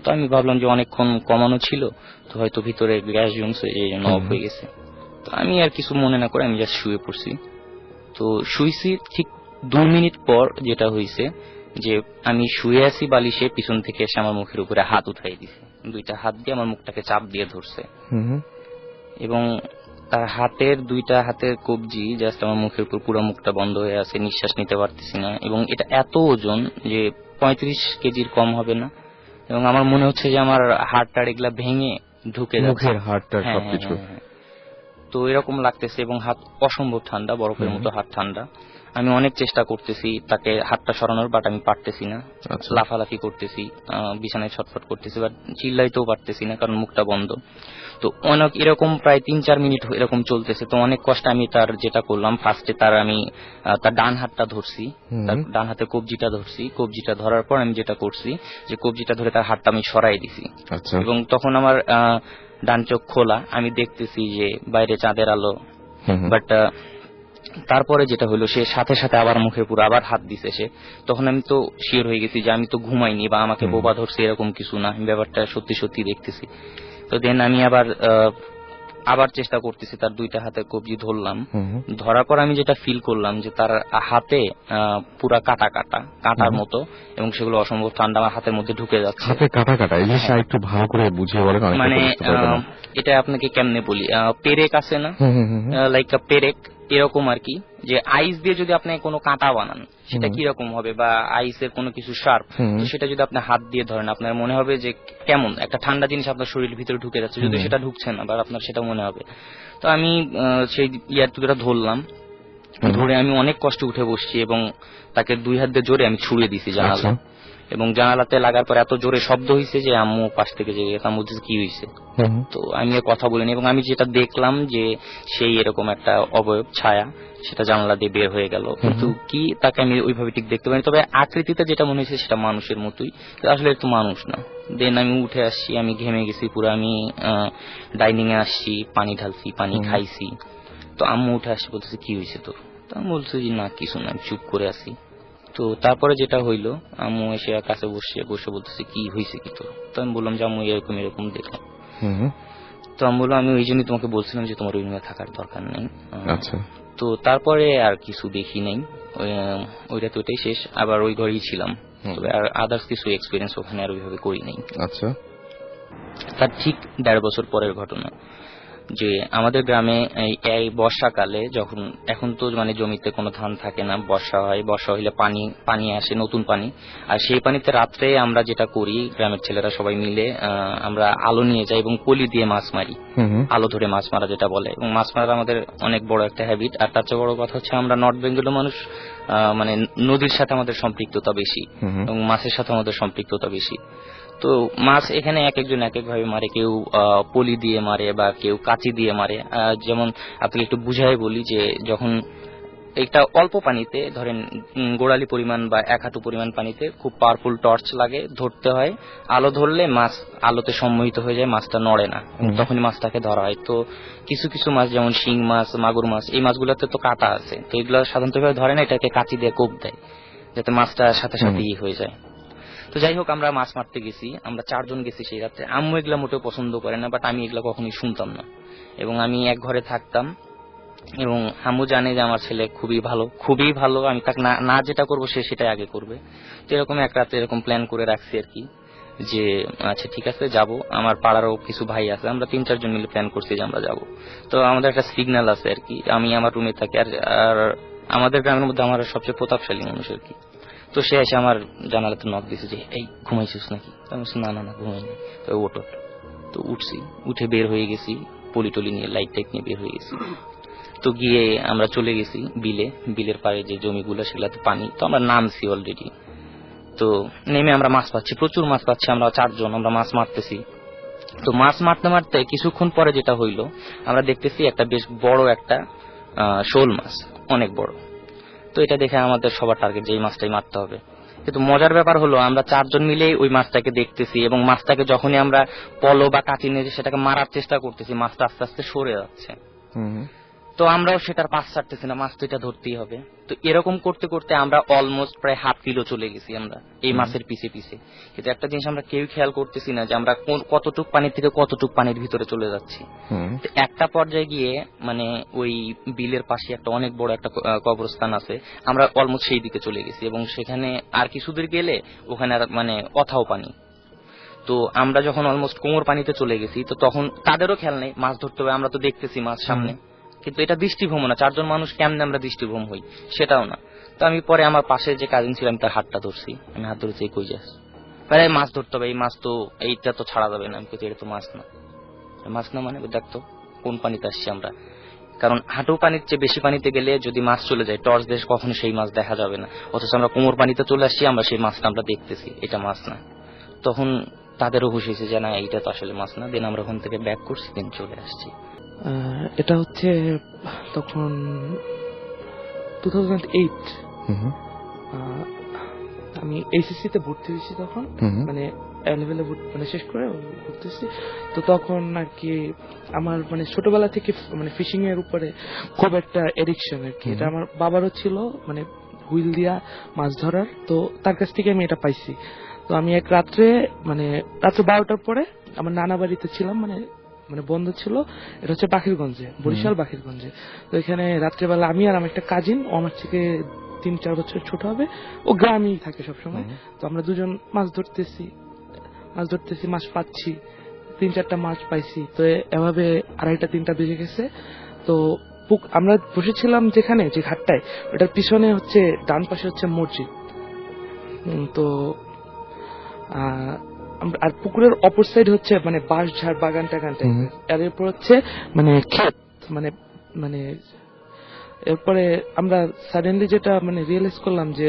তো আমি ভাবলাম যে অনেকক্ষণ কমানো ছিল, তো হয়তো ভিতরে গ্যাস জমছে, এই জন্য অফ হয়ে গেছে। তো আমি আর কিছু মনে না করে আমি জাস্ট শুয়ে পড়ছি। তো শুইছি, ঠিক 2 মিনিট পর যেটা হয়েছে যে আমি শুয়ে আছি বালিশে, পিছন থেকে এসে আমার মুখের উপরে হাত উঠাই দিছে, 2টা হাত দিয়ে আমার মুখটাকে চাপ দিয়ে ধরছে এবং তার হাতের 2টা হাতের কবজি জাস্ট আমার মুখের উপর, পুরো মুখটা বন্ধ হয়ে আছে, নিঃশ্বাস নিতে পারতেছি না। এবং এটা এত ওজন যে 35 কেজির কম হবে না, এবং আমার মনে হচ্ছে যে আমার হাড়টা এগুলা ভেঙে ঢুকে যাচ্ছে মুখের হাড়টা সবকিছু। তো এরকম লাগতেছে এবং হাত অসম্ভব ঠান্ডা, বরফের মতো হাত ঠান্ডা। আমি অনেক চেষ্টা করতেছি তাকে হাতটা সরানোর, বাট আমি পারতেছি না। লাফালাফি করতেছি, বিছানায় ছটফট করতেছি, বাট চিল্লাইতেও পারতেছি না কারণ মুখটা বন্ধ। তো অনেক এরকম প্রায় 3-4 মিনিট এরকম চলতেছে। তো অনেক কষ্টে আমি তার যেটা করলাম, ফার্স্টে আমি তার ডান হাতটা ধরছি, তার ডান হাতে কবজিটা ধরছি। কবজিটা ধরার পর আমি যেটা করছি যে কবজিটা ধরে তার হাতটা আমি সরাই দিছি। এবং তখন আমার ডান চোখ খোলা, আমি দেখতেছি যে বাইরে চাঁদের আলো। বাট তারপরে যেটা হলো, সে সাথে সাথে আবার মুখের পুরো আবার হাত দিছে সে। তখন আমি তো শিওর হয়ে গেছি যে আমি তো ঘুমাইনি বা আমাকে বোবা ধরছে, এরকম কিছু না, আমি ব্যাপারটা সত্যি সত্যি দেখতেছি। তো দেন আমি আবার চেষ্টা করতেছি, তার 2টা হাতে কবজি ধরলাম। ধরার পর আমি যেটা ফিল করলাম যে তার হাতে পুরা কাটার মতো, এবং সেগুলো অসম্ভব ঠান্ডা আমার হাতের মধ্যে ঢুকে যাচ্ছে। হাতে কাটা এই জিনিসটা একটু ভালো করে বুঝিয়ে বলেন। মানে এটা আপনাকে কেমনে বলি, পেরেক আছে না, লাইক পেরেক এরকম আর কি, যে আইস দিয়ে যদি আপনি কোনো কাঁটা বানান সেটা কিরকম হবে, বা আইসের কোনো কিছু শার্প, তো সেটা যদি আপনি হাত দিয়ে ধরেন আপনার মনে হবে যে কেমন একটা ঠান্ডা জিনিস আপনার শরীরের ভিতরে ঢুকে যাচ্ছে, যদি সেটা ঢুকছে না, বা আপনার সেটা মনে হবে। তো আমি সেই টুকুটা ধরলাম, ধরে আমি অনেক কষ্টে উঠে বসছি এবং তাকে 2 হাত দিয়ে জোরে আমি ছুড়ে দিছি জানালা। এবং জানালাতে লাগার পর এত জোরে শব্দ হয়েছে যে আম্মু পাশ থেকে জেগে গেছে, আম্মু কি হয়েছে। তো আমি কথা বলিনি, এবং আমি যেটা দেখলাম যে সেই এরকম একটা অবয়ব ছায়া সেটা জানালা দিয়ে বের হয়ে গেল, কিন্তু কি তাকে আমি ওইভাবে ঠিক দেখতে পাইনি। তবে আকৃতিতে যেটা মনে হয়েছে সেটা মানুষের মতোই, আসলে একটু মানুষ না। দেন আমি উঠে আসছি, আমি ঘেমে গেছি পুরো, আমি ডাইনিং এ আসছি, পানি ঢালছি, পানি খাইছি। তো আম্মু উঠে আসছি, বলতেছে কি হয়েছে তোর? তো আমি বলছি যে না কিছু না, চুপ করে আছি। তো তারপরে যেটা হইলো, আম্মু এসে কাছে বসে বলতেছে কি হয়েছে কি তোর? তো আমি বললাম যে আম্মু এরকম এরকম দেখলাম। তো আমি বললাম আমি ওই জন্যই তোমাকে বলছিলাম যে তোমার ওই রুমে থাকার দরকার নেই। আচ্ছা। তো তারপরে আর কিছু দেখি নাই, ওইটা তো ওইটাই শেষ, আবার ওই ঘরেই ছিলাম। তবে আর আদার্স কিছু এক্সপিরিয়েন্স ওখানে আর ওইভাবে করি নাই। আচ্ছা। তার ঠিক 1.5 বছর পরের ঘটনা, যে আমাদের গ্রামে এই বর্ষাকালে যখন, এখন তো মানে জমিতে কোনো ধান থাকে না, বর্ষা হয়, বর্ষা হইলে পানি আসে, নতুন পানি, আর সেই পানিতে রাত্রে আমরা যেটা করি গ্রামের ছেলেরা সবাই মিলে আমরা আলো নিয়ে যাই এবং পলি দিয়ে মাছ মারি, আলো ধরে মাছ মারা যেটা বলে। এবং মাছ মারা আমাদের অনেক বড় একটা হ্যাবিট। আর তার চেয়ে বড় কথা হচ্ছে আমরা নর্থ বেঙ্গলের মানুষ, মানে নদীর সাথে আমাদের সম্পৃক্ততা বেশি এবং মাছের সাথে আমাদের সম্পৃক্ততা বেশি। তো মাছ এখানে এক একজন এক এক ভাবে মারে, কেউ পলি দিয়ে মারে বা কেউ কাঁচি দিয়ে মারে। যেমন আপনাকে একটু বুঝাই বলি, যে যখন একটা অল্প পানিতে ধরেন গোড়ালি পরিমাণ বা 1 হাঁটু পরিমাণ পানিতে খুব পাওয়ারফুল টর্চ লাগে, ধরতে হয়, আলো ধরলে মাছ আলোতে সম্মোহিত হয়ে যায়, মাছটা নড়ে না, তখনই মাছটাকে ধরা হয়। তো কিছু কিছু মাছ যেমন শিং মাছ, মাগুর মাছ, এই মাছগুলোতে তো কাঁটা আছে, তো এগুলো সাধারণত ধরে না, এটাকে কাঁচি দিয়ে কোপ দেয় যাতে মাছটা সাথে সাথে হয়ে যায়। তো যাই হোক, আমরা মাছ মারতে গেছি, আমরা 4 জন গেছি সেই রাতে। আম্মু এগুলা মোটেও পছন্দ করে না, বাট আমি এগুলা কখনোই শুনতাম না, এবং আমি এক ঘরে থাকতাম, এবং আম্মু জানে যে আমার ছেলে খুবই ভালো, আমি তাকে না যেটা করবো সে সেটাই আগে করবে। তো এরকম এক রাতে এরকম প্ল্যান করে রাখছি আর কি, যে আচ্ছা ঠিক আছে যাব। আমার পাড়ারও কিছু ভাই আছে, আমরা 3-4 জন মিলে প্ল্যান করছি যে আমরা যাব। তো আমাদের একটা সিগন্যাল আছে আর কি, আমি আমার রুমে থাকি, আর আমাদের গ্রামের মধ্যে আমার সবচেয়ে প্রতাপশালী মানুষ আর কি। তো সে এসে আমার জানালাতে নক দিয়েছে যে এই ঘুমাইছিস নাকি? আমি বলছি না ঘুমাইনি। তো ওঠো। তো উঠছি, উঠে বের হয়ে গেছি, পলি টলি নিয়ে, লাইট টাইট নিয়ে বের হয়ে গেছি। তো গিয়ে আমরা চলে গেছি বিলের পাড়ে যে জমিগুলো সেগুলাতে পানি। তো আমরা নামছি অলরেডি, তো নেমে আমরা মাছ পাচ্ছি, প্রচুর মাছ পাচ্ছি, আমরা 4 জন আমরা মাছ মারতেছি। তো মাছ মারতে মারতে কিছুক্ষণ পরে যেটা হইলো, আমরা দেখতেছি একটা বেশ বড় একটা শোল মাছ, অনেক বড়। তো এটা দেখে আমাদের সবার টার্গেট যে এই মাছটাই মারতে হবে। কিন্তু মজার ব্যাপার হলো, আমরা 4 জন মিলে ওই মাছটাকে দেখতেছি, এবং মাছটাকে যখনই আমরা পলো বা কাঁচি নিয়ে সেটাকে মারার চেষ্টা করতেছি, মাছটা আস্তে আস্তে সরে যাচ্ছে। তো আমরাও সেটার পাশ ছাড়তেছি না, মাছ তো এটা ধরতেই হবে। তো এরকম করতে করতে আমরা অলমোস্ট প্রায় 1/2 কিলো চলে গেছি আমরা এই মাছের পিছে পিছে। কিন্তু একটা জিনিস আমরা কেউ খেয়াল করতেছি না যে আমরা কতটুক পানি থেকে কতটুক পানির ভিতরে চলে যাচ্ছি। একটা পর্যায়ে গিয়ে মানে ওই বিলের পাশে একটা অনেক বড় একটা কবরস্থান আছে, আমরা অলমোস্ট সেই দিকে চলে গেছি, এবং সেখানে আর কিছু দূর গেলে ওখানে আর মানে অথাও পানি। তো আমরা যখন অলমোস্ট কোমর পানিতে চলে গেছি, তো তখন তাদেরও খেয়াল নেই, মাছ ধরতে হবে, আমরা তো দেখতেছি মাছ সামনে, কিন্তু এটা দৃষ্টিভ্রম না। 4 জন মানুষ কেমনে আমরা দৃষ্টিভ্রম হই সেটাও না। তো আমি পরে আমার পাশে যে কাজিন ছিল, আমি তার হাতটা ধরছি, আমি হাত ধরেছি, কই যাস? মাছ ধরতে হবে, এই মাছ তো এইটা তো ছাড়া যাবে না। আমি কইছি এটা তো মাছ না। মাছ না মানে দেখতো কোন পানিতে আসছি আমরা, কারণ হাঁটু পানির চেয়ে বেশি পানিতে গেলে যদি মাছ চলে যায়, টর্চ দেশ কখনো সেই মাছ দেখা যাবে না। অথচ আমরা কোমর পানিতে চলে আসছি, আমরা সেই মাছটা আমরা দেখতেছি, এটা মাছ না। তখন তাদেরও হুশ হয়েছে যে না এইটা তো আসলে মাছ না। দেন আমরা ওখান থেকে ব্যাক করছি, দেন চলে আসছি। এটা হচ্ছে তখন 2008, আমি এইচএসসি তে ভর্তি হয়েছি তখন, মানে লেভেলে মানে শেষ করে ভর্তি হয়েছি। তো তখন আর কি আমার মানে ছোটবেলা থেকে মানে ফিশিং এর উপরে খুব একটা এডিকশন আর কি। এটা আমার বাবারও ছিল, মানে হুইল দিয়া মাছ ধরার, তো তার কাছ থেকে আমি এটা পাইছি। তো আমি এক রাত্রে মানে রাত্রে 12টার পরে আমার নানা বাড়িতে ছিলাম, মানে বন্ধ ছিল। এটা হচ্ছে বাখিরগঞ্জে, বরিশাল বাখিরগঞ্জে। তো এখানে রাত্রেবেলা আমি আর আমার একটা কাজিন, ও আমার থেকে 3-4 বছর ছোট হবে, ও গ্রামেই থাকে সবসময়। তো আমরা দুজন মাছ ধরতেছি, মাছ পাচ্ছি, 3-4টা মাছ পাইছি। তো এভাবে 2:30-3টা বেজে গেছে। তো আমরা বসেছিলাম যেখানে, যে ঘাটটায়, ওটার পিছনে হচ্ছে ডান পাশে হচ্ছে মসজিদ। তো আর পুকুরের অপর সাইড হচ্ছে মানে বাঁশ ঝাড় বাগান টাগান টাইপের, আর এরপর হচ্ছে মানে ক্ষেত, মানে এরপরে আমরা সাডেনলি যেটা মানে রিয়েলাইজ করলাম যে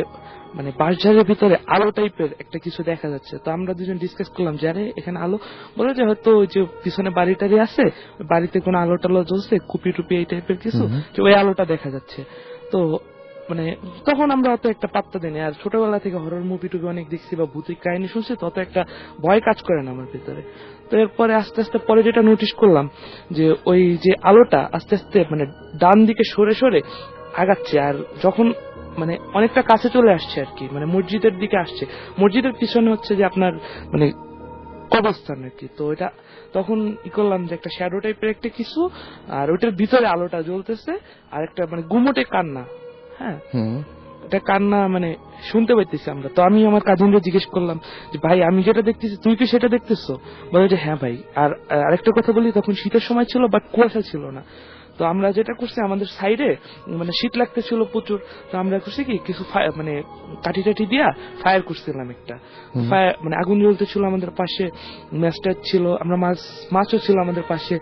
মানে বাঁশঝাড়ের ভিতরে আলো টাইপের একটা কিছু দেখা যাচ্ছে। তো আমরা দুজন ডিসকাস করলাম যে আরে এখানে আলো, বলে যে হয়তো ওই যে পিছনে বাড়ি টাড়ি আছে, বাড়িতে কোনো আলো টালো জ্বলছে, কুপি টুপি এই টাইপের কিছু, যে ওই আলোটা দেখা যাচ্ছে। তো মানে তখন আমরা অত একটা পাত্তা দিই না, আর ছোটবেলা থেকে হরর মুভি টুভি অনেক দেখছি বা ভূতিক কাহিনী শুনছি, তত একটা ভয় কাজ করে না আমার ভিতরে। তো এরপরে আস্তে আস্তে পরে যেটা নোটিস করলাম যে ওই যে আলোটা আস্তে আস্তে মানে ডান দিকে সরে সরে আগাচ্ছে, আর যখন মানে অনেকটা কাছে চলে আসছে আর কি, মানে মসজিদের দিকে আসছে, মসজিদের পিছনে হচ্ছে যে আপনার মানে কবরস্থান আর কি। তো এটা তখন ই করলাম যে একটা শ্যাডো টাইপের একটা কিছু, আর ওইটার ভিতরে আলোটা জ্বলতেছে, আর একটা মানে গুমোটে কান্না, হ্যাঁ এটা কান্না মানে শুনতে পাইতেছি আমরা। তো আমি আমার কাজিনকে জিজ্ঞেস করলাম যে ভাই আমি যেটা দেখতেছি তুই কি সেটা দেখতেছো? বলে যে হ্যাঁ ভাই। আর আরেকটা কথা বলি, তখন শীতের সময় ছিল বাট কুয়াশা ছিল না। তো আমরা যেটা করছি, আমাদের সাইডে মানে শীত লাগতেছিল প্রচুর, তো আমরা করছি কি কিছু মানে কাঠি টাঠি দিয়া ফায়ার করছিলাম একটা, ফায়ার মানে আগুন জ্বলতেছিল আমাদের পাশে, মাছটা ছিল, আমরা মাছও ছিল আমাদের পাশে।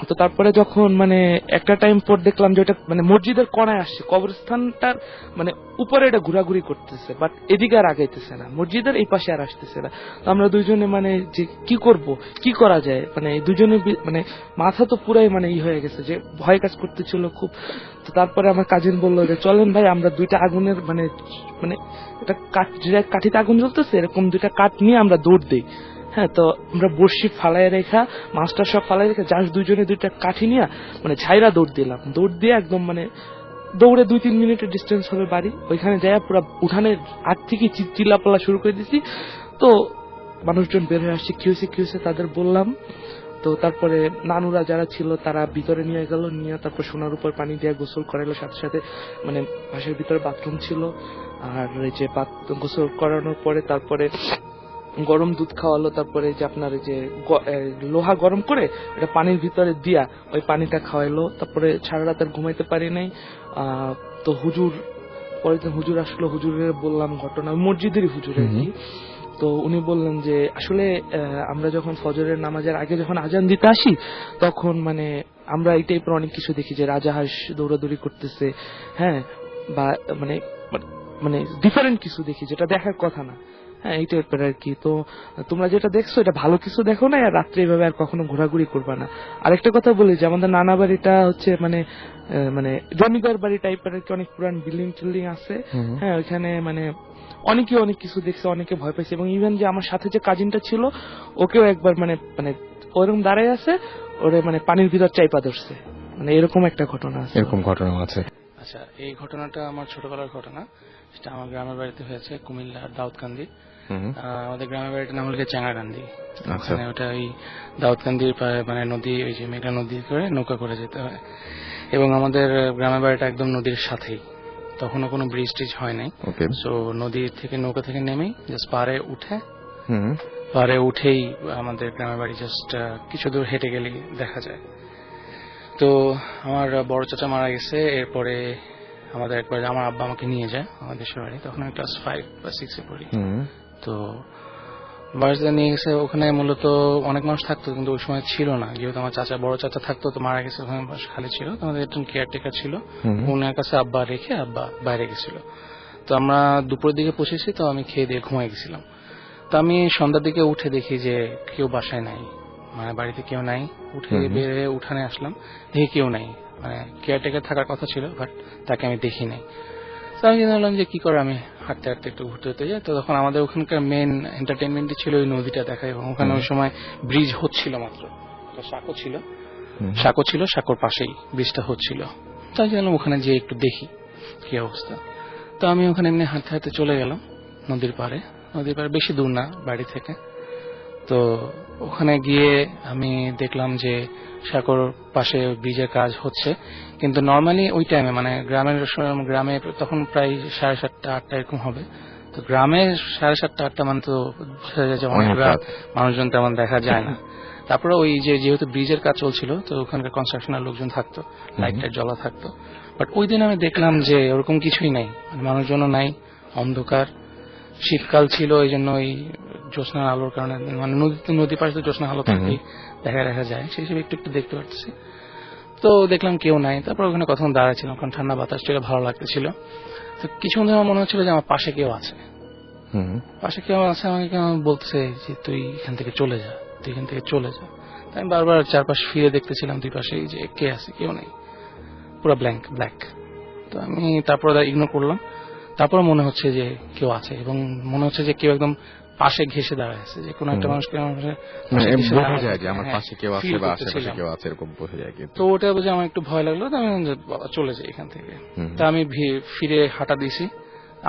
তো তারপরে যখন মানে একটা টাইম পর দেখলাম যে এটা মানে মসজিদের কোণায় আসছে, কবরস্থানটার মানে উপরে এটা ঘোরাঘুরি করতেছে, বাট এদিকে আর আগাইতেছে না, মসজিদের এই পাশে আর আসতেছে না। তো আমরা দুইজনে মানে যে কি করব, কি করা যায়, মানে দুজনে মানে মাথা তো পুরাই মানে ই হয়ে গেছে, যে ভয় কাজ করতেছিল খুব। তো তারপরে আমার কাজিন বললো যে চলেন ভাই আমরা দুইটা আগুনের মানে মানে এটা কাঠিতে আগুন জ্বলতেছে, এরকম দুইটা কাঠ নিয়ে আমরা দৌড় দিই। হ্যাঁ, তো আমরা বর্ষি ফালাই রেখা, মাছটা সব ফালাই রেখা, জাস্ট দুইজনে দুইটা কাঠি নিয়ে মানে ঝাইরা দৌড় দিলাম। দৌড় দিয়ে একদম মানে দৌড়ে 2-3 মিনিটের ডিস্টেন্স হবে বাড়ি, ওইখানে যাই পুরো উঠানের আগ থেকে চিল্লাপাল্লা শুরু করে দিছি। তো মানুষজন বের হয়ে আসছে, কি হয়েছে তাদের বললাম। তো তারপরে নানুরা যারা ছিল তারা ভিতরে নিয়ে গেল, নিয়ে তারপর সোনার উপর পানি দিয়ে গোসল করাইলো, সাথে সাথে মানে বাসার ভিতরে বাথরুম ছিল, আর এই যে গোসল করানোর পরে তারপরে গরম দুধ খাওয়ালো, তারপরে যে আপনার যে লোহা গরম করে এটা পানির ভিতরে দিয়া ওই পানিটা খাওয়াইলো। তারপরে সারা রাত আর ঘুমাইতে পারি নাই। তো পরের দিন হুজুর আসলো, হুজুরের বললাম ঘটনা, মসজিদেরই হুজুর আর কি। তো উনি বললেন যে আসলে আমরা যখন ফজরের নামাজের আগে যখন আজান দিতে আসি, তখন মানে আমরা এই টাইপের অনেক কিছু দেখি, যে রাজাহাঁস দৌড়াদৌড়ি করতেছে, হ্যাঁ, বা মানে মানে ডিফারেন্ট কিছু দেখি যেটা দেখার কথা না, হ্যাঁ এই টাইপের আর কি। তো তোমরা যেটা দেখছো এটা ভালো কিছু দেখো না, আর রাত্রে এইভাবে আর কখনো ঘোরাঘুরি করবা না। আরেকটা কথা বলি যে আমাদের নানা বাড়িটা হচ্ছে মানে মানে জমিদার বাড়ি টাইপের আর কি, অনেক পুরান বিল্ডিং টিল্ডিং আছে, হ্যাঁ ওইখানে মানে অনেকে অনেক কিছু দেখছে, অনেকে ভয় পাইছে, এবং ইভেন যে আমার সাথে যে কাজিনটা ছিল ওকেও একবার মানে মানে ওরকম দাঁড়ায় আছে, ওরে মানে পানির ভিতর চাইপা ধরছে, মানে এরকম একটা ঘটনা আছে। এরকম ঘটনা আছে? আচ্ছা, এই ঘটনাটা আমার ছোটবেলার ঘটনা, সেটা আমার গ্রামের বাড়িতে হয়েছে, কুমিল্লা দাউদকান্দি। আমাদের গ্রামের বাড়িটার নাম হচ্ছে চ্যাঙ্গাকান্দি। ওখানে ওটা ওই দাউদকান্দির মানে নদী, ওই যে মেঘনা নদী করে নৌকা করে যেতে হয়, এবং আমাদের গ্রামের বাড়িটা একদম নদীর সাথেই, তখনও কোনো ব্রিজ টিজ হয় নাই। সো নদীর থেকে নৌকা থেকে নেমেই জাস্ট পাড়ে উঠেই আমাদের গ্রামের বাড়ি জাস্ট কিছু দূর হেঁটে গেলেই দেখা যায়। তো আমার বড় চাচা মারা গেছে, এরপরে আমাদের একবার আমার আব্বা আমাকে নিয়ে যায় আমাদের দেশের বাড়ি, তখন আমি ক্লাস 5 বা 6 এ পড়ি। তো বাড়িতে নিয়ে গেছে, ওখানে মূলত অনেক মানুষ থাকতো, কিন্তু ওই সময় ছিল না, যেহেতু আমার বড় চাচা থাকতো, তো মারা গেছে, ওখানে খালি ছিল। আমাদের একজন কেয়ারটেকার ছিল, ওনার কাছে আব্বা রেখে আব্বা বাইরে গেছিল। তো আমরা দুপুরের দিকে পৌঁছেছি, তো আমি খেয়ে দিয়ে ঘুমাই গেছিলাম। তো আমি সন্ধ্যার দিকে উঠে দেখি যে কেউ বাসায় নাই, মানে বাড়িতে কেউ নাই। উঠে বেরিয়ে উঠানে আসলাম, দেখি কেউ নাই, মানে কেয়ারটেকার থাকার কথা ছিল, বাট তাকে আমি দেখি নাই। তো আমি জানলাম যে কি করে, আমি হাঁটতে হাঁটতে একটু ঘুরতে যাই। তো তখন আমাদের ওখানকার মেন এন্টারটেনমেন্টই ছিল ওই নদীটা দেখা, এবং ওখানে ওই সময় ব্রিজ হচ্ছিল মাত্র, সাঁকো ছিল, সাঁকোর পাশেই ব্রিজটা হচ্ছিল। তো আমি জানলাম ওখানে যেয়ে একটু দেখি কি অবস্থা। তো আমি ওখানে এমনি হাঁটতে হাঁটতে চলে গেলাম নদীর পাড়ে, বেশি দূর না বাড়ি থেকে। তো ওখানে গিয়ে আমি দেখলাম যে সাঁকোর পাশে ব্রিজের কাজ হচ্ছে, কিন্তু নর্মালি ওই টাইমে মানে গ্রামে তখন প্রায় 7:30-8টা এরকম হবে। তো গ্রামে 7:30-8টা মানে তো বোঝা যায় যে অনেক রাত, মানুষজন তেমন দেখা যায় না। তারপরে ওই যেহেতু ব্রিজের কাজ চলছিল, তো ওখানকার কনস্ট্রাকশনের লোকজন থাকতো, লাইট জ্বলা থাকতো। বাট ওই দিন আমি দেখলাম যে ওরকম কিছুই নাই, মানে মানুষজনও নাই, অন্ধকার, শীতকাল ছিল, এই জন্য ওই জ্যোৎস্নার আলোর কারণে, মানে নদী পাশে তো জ্যোৎস্নার আলো থাকেই, দেখা যায়, সেই হিসেবে একটু দেখতে পাচ্ছি। তো দেখলাম কেউ নাই। তারপর ওখানে কতক্ষণ দাঁড়াচ্ছিলাম, কারণ ঠান্ডা বাতাস ছিল, ভালো লাগতেছিল। তো কিছুক্ষণ ধরে আমার মনে হচ্ছিল যে আমার পাশে কেউ আছে, পাশে কেউ আছে। আমাকে বলতেছে যে তুই এখান থেকে চলে যা, তুই এখান থেকে চলে যা। আমি বারবার চারপাশ ফিরে দেখতেছিলাম দুই পাশে যে কে আছে, কেউ নেই, পুরো ব্ল্যাক। তো আমি তারপর ইগনোর করলাম। তারপর মনে হচ্ছে যে কেউ আছে, এবং মনে হচ্ছে যে কেউ একদম পাশে ঘেসে দাঁড়ায় আছে, যে কোনো একটা মানুষকে বোঝা যায় যে আমার পাশে কেউ আছে বা আশেপাশে কেউ আছে, এরকম বোঝা যায়। তো ওটা বুঝে আমার একটু ভয় লাগলো। তো আমি চলে যাই এখান থেকে। তা আমি ফিরে হাঁটা দিয়েছি,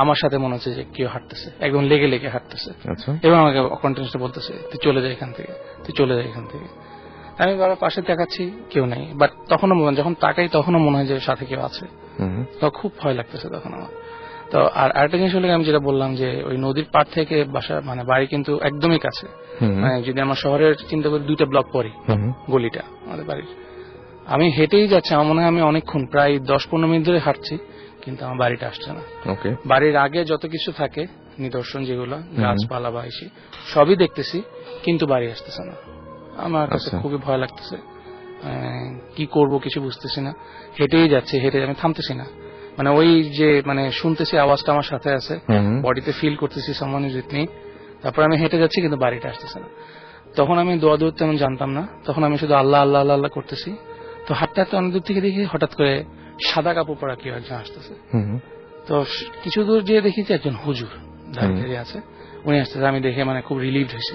আমার সাথে মনে হচ্ছে যে কেউ হাঁটতেছে, একদম লেগে লেগে হাঁটতেছে, এবং আমাকে কন্টিনিউসলি বলতেছে তুই চলে যা এখান থেকে, তুই চলে যা এখান থেকে। আমি বারবার পাশে দেখাচ্ছি, কেউ নেই। বাট তখনও যখন তাকাই তখনও মনে হয় যে সাথে কেউ আছে। তো খুব ভয় লাগতেছে তখন আমার। তো আর আরেকটা জিনিস হলে আমি যেটা বললাম যে ওই নদীর পাড় থেকে বাসা মানে বাড়ি কিন্তু একদমই কাছে। মানে যদি আমার শহরের চিন্তা করি 2টা ব্লক পরে গলিটা আমাদের বাড়ির। আমি হেঁটেই যাচ্ছি, আমার মনে হয় আমি অনেকক্ষণ প্রায় 10-15 মিনিট ধরে হাঁটছি, কিন্তু আমার বাড়িটা আসছে না। বাড়ির আগে যত কিছু থাকে নিদর্শন, যেগুলো গাছপালা বা এসে সবই দেখতেছি, কিন্তু বাড়ি আসতেছে না। আমার কাছে খুবই ভয় লাগতেছে, কি করব কিছু বুঝতেছি না। হেঁটেই যাচ্ছে, হেঁটে আমি থামতেছি না। মানে ওই যে মানে শুনতেছি আওয়াজটা আমার সাথে আছে, বডিতে ফিল করতেছি সামওয়ান ইজ উইথ মি। তারপর আমি হেঁটে যাচ্ছি, কিন্তু বাড়িটা আসতেছে না। তখন আমি দোয়া দূর তেমন জানতাম না, তখন আমি শুধু আল্লাহ আল্লাহ আল্লাহ আল্লাহ করতেছি। তো হাঁটতে হাঁটতে অনেক দূর থেকে দেখি হঠাৎ করে সাদা কাপড় পরা কেউ একজন আসতেছে। তো কিছু দূর যেয়ে দেখি যে একজন হুজুর দাঁড়িয়ে আছে, উনি আসতেছে। আমি দেখে মানে খুব রিলিভড হয়েছি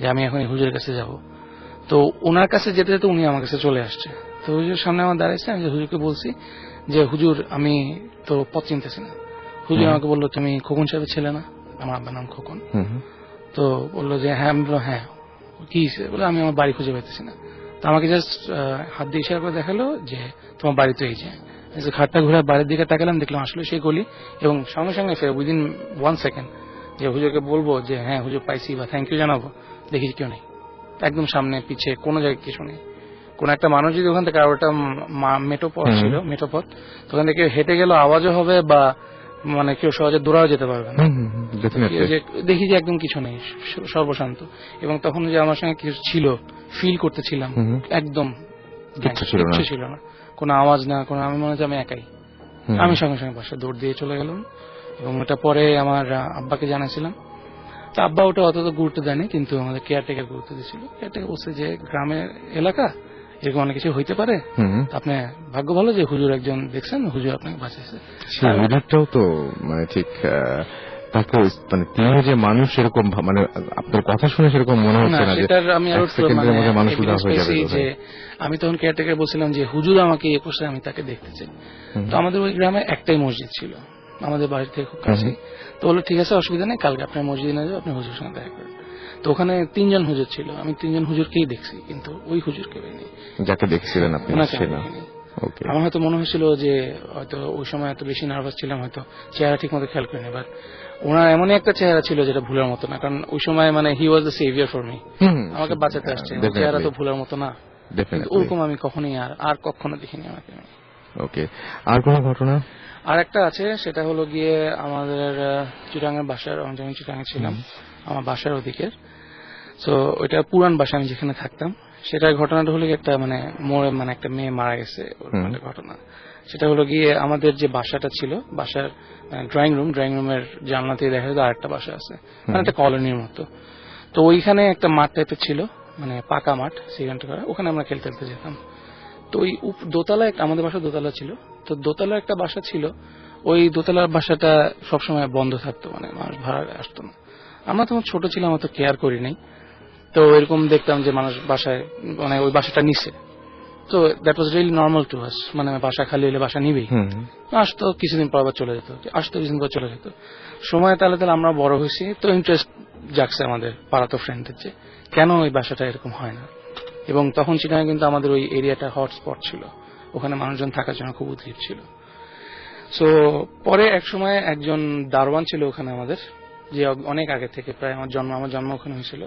যে আমি এখন এই হুজুরের কাছে যাব। তো ওনার কাছে যেতে যেতে উনি আমার কাছে চলে আসছে। তো হুজুর সামনে আমার দাঁড়াইছে, আমি হুজুরকে বলছি যে হুজুর আমি তো পথ চিনতেছি না। হুজুর আমাকে বললো তুমি খোকন সাহেবের ছেলে না? আমার আব্বার নাম খোকন। তো বললো যে হ্যাঁ। আমি বললো হ্যাঁ, কি বলে আমি আমার বাড়ি খুঁজে পাইতেছি না। তো আমাকে জাস্ট হাত দিয়ে ইশারা করে দেখালো যে তোমার বাড়ি তো এই যে। ঘাটটা ঘুরে বাড়ির দিকে তাকালাম, দেখলাম আসলে সেই গলি, এবং সঙ্গে সঙ্গে উইদিন 1 সেকেন্ড যে হুজুরকে বলবো যে হ্যাঁ হুজুর পাইছি বা থ্যাংক ইউ জানাবো, দেখি কেউ নেই, একদম সামনে পিছিয়ে কোনো জায়গায় কিছু নেই। কোন একটা মানুষ যদি ওখান থেকে, আর ওটা মেঠোপথ ছিল, মেঠোপথ, তো ওখান থেকে হেঁটে গেল আওয়াজও হবে বা মানে কেউ সহজে দৌড়াও যেতে পারবে না। দেখি যে একদম কিছু নেই, সর্বশান্ত। এবং তখন যে আমার সঙ্গে কিছু ছিল ফিল করতেছিলাম, একদম কিচ্ছু ছিল না, কোনো আওয়াজ না, কোনো, আমি মনে হচ্ছে আমি একাই। আমি সঙ্গে সঙ্গে বাসায় দৌড় দিয়ে চলে গেলাম, এবং ওটা পরে আমার আব্বাকে জানাছিলাম। তো আব্বা ওটা অত গুরুত্ব দেয়নি, কিন্তু আমাদের কেয়ারটেকার গুরুত্ব দিয়েছিল। কেয়ারটেকার বলছে যে গ্রামের এলাকা, এরকম অনেক কিছু হইতে পারে, আপনি ভাগ্য ভালো যে হুজুর একজন দেখছেন, হুজুর আপনাকে বাঁচাইছে। হুজুরটাও তো মানে ঠিক তাকে মানে তিনি যে মানুষ এরকম মানে আপনার কথা শুনে সেরকম মনে হচ্ছে না যে আমি আরো মানুষ উদার হয়ে যাবে। যে আমি তখন কেয়ারটেকার বলছিলাম যে হুজুর আমাকে ইয়ে করছে, আমি তাকে দেখতে চাই। তো আমাদের ওই গ্রামে একটাই মসজিদ ছিল, আমাদের বাড়ি থেকে খুব কাছে। তো বললো ঠিক আছে, অসুবিধা নেই, কালকে আপনার মসজিদে না যাও, আপনি হুজুরের সঙ্গে দেখা করেন। তো ওখানে 3 জন হুজুর ছিল, আমি 3 জন হুজুরকেই দেখছি, কিন্তু ওই হুজুরকে পাইনি যাকে দেখছিলেন আপনি। আমার হয়তো মনে হয়েছিল যে হয়তো ওই সময় এত বেশি নার্ভাস ছিলাম, হয়তো চেহারা ঠিক মতো খেয়াল করিনি। বাট ওনার এমনই একটা চেহারা ছিল যেটা ভুলার মতো না, কারণ ওই সময় মানে he was the saviour for me, আমাকে বাঁচাতে আসছে। চেহারা তো ভুলার মতো না, ওরকম আমি কখনোই আর কখনো দেখিনি আমাকে। ওকে, আর কোন ঘটনা? আর একটা আছে, সেটা হলো গিয়ে আমাদের চিটাগাঙ্গের বাসার, আমি যখন চিটাগাঙ্গে ছিলাম আমার বাসার ওদিকের, তো ওইটা পুরান বাসা আমি যেখানে থাকতাম, সেটার ঘটনাটা হলো একটা মানে মোড়ে মানে একটা মেয়ে মারা গেছে ঘটনা। সেটা হলো গিয়ে আমাদের যে বাসাটা ছিল, বাসার ড্রয়িং রুমের জানলা থেকে দেখা যেত আরেকটা বাসা আছে, মানে একটা কলোনির মতো। তো ওইখানে একটা মাঠ টাইপের ছিল, মানে পাকা মাঠ, সেখানটা করা, ওখানে আমরা খেলতে যেতাম। তো ওই দোতলায়, আমাদের বাসা দোতলা ছিল, তো দোতলার একটা বাসা ছিল, ওই দোতলার বাসাটা সবসময় বন্ধ থাকতো, মানে মানুষ ভাড়া আসতো না। আমরা তখন ছোট ছিলাম, অত কেয়ার করি নাই। তো এরকম দেখতাম যে মানুষ বাসায়, মানে ওই বাসাটা নিছে, তো that was really normal to us, মানে বাসা খালি হলে বাসা নিবেই, আসতো কিছুদিন পর আবার চলে যেত, আসতো কিছুদিন পর চলে যেত। সময় তাহলে আমরা বড় হয়েছি, তো ইন্টারেস্ট জাগছে আমাদের পাড়াতো ফ্রেন্ডদের যে কেন ওই বাসাটা এরকম হয় না। এবং তখন সেখানে কিন্তু আমাদের ওই এরিয়াটা হটস্পট ছিল, ওখানে মানুষজন থাকার জন্য খুব উদ্গ্রীব ছিল। সো পরে এক সময় একজন দারোয়ান ছিল ওখানে আমাদের, যে অনেক আগে থেকে, প্রায় আমার জন্ম ওখানে হয়েছিল,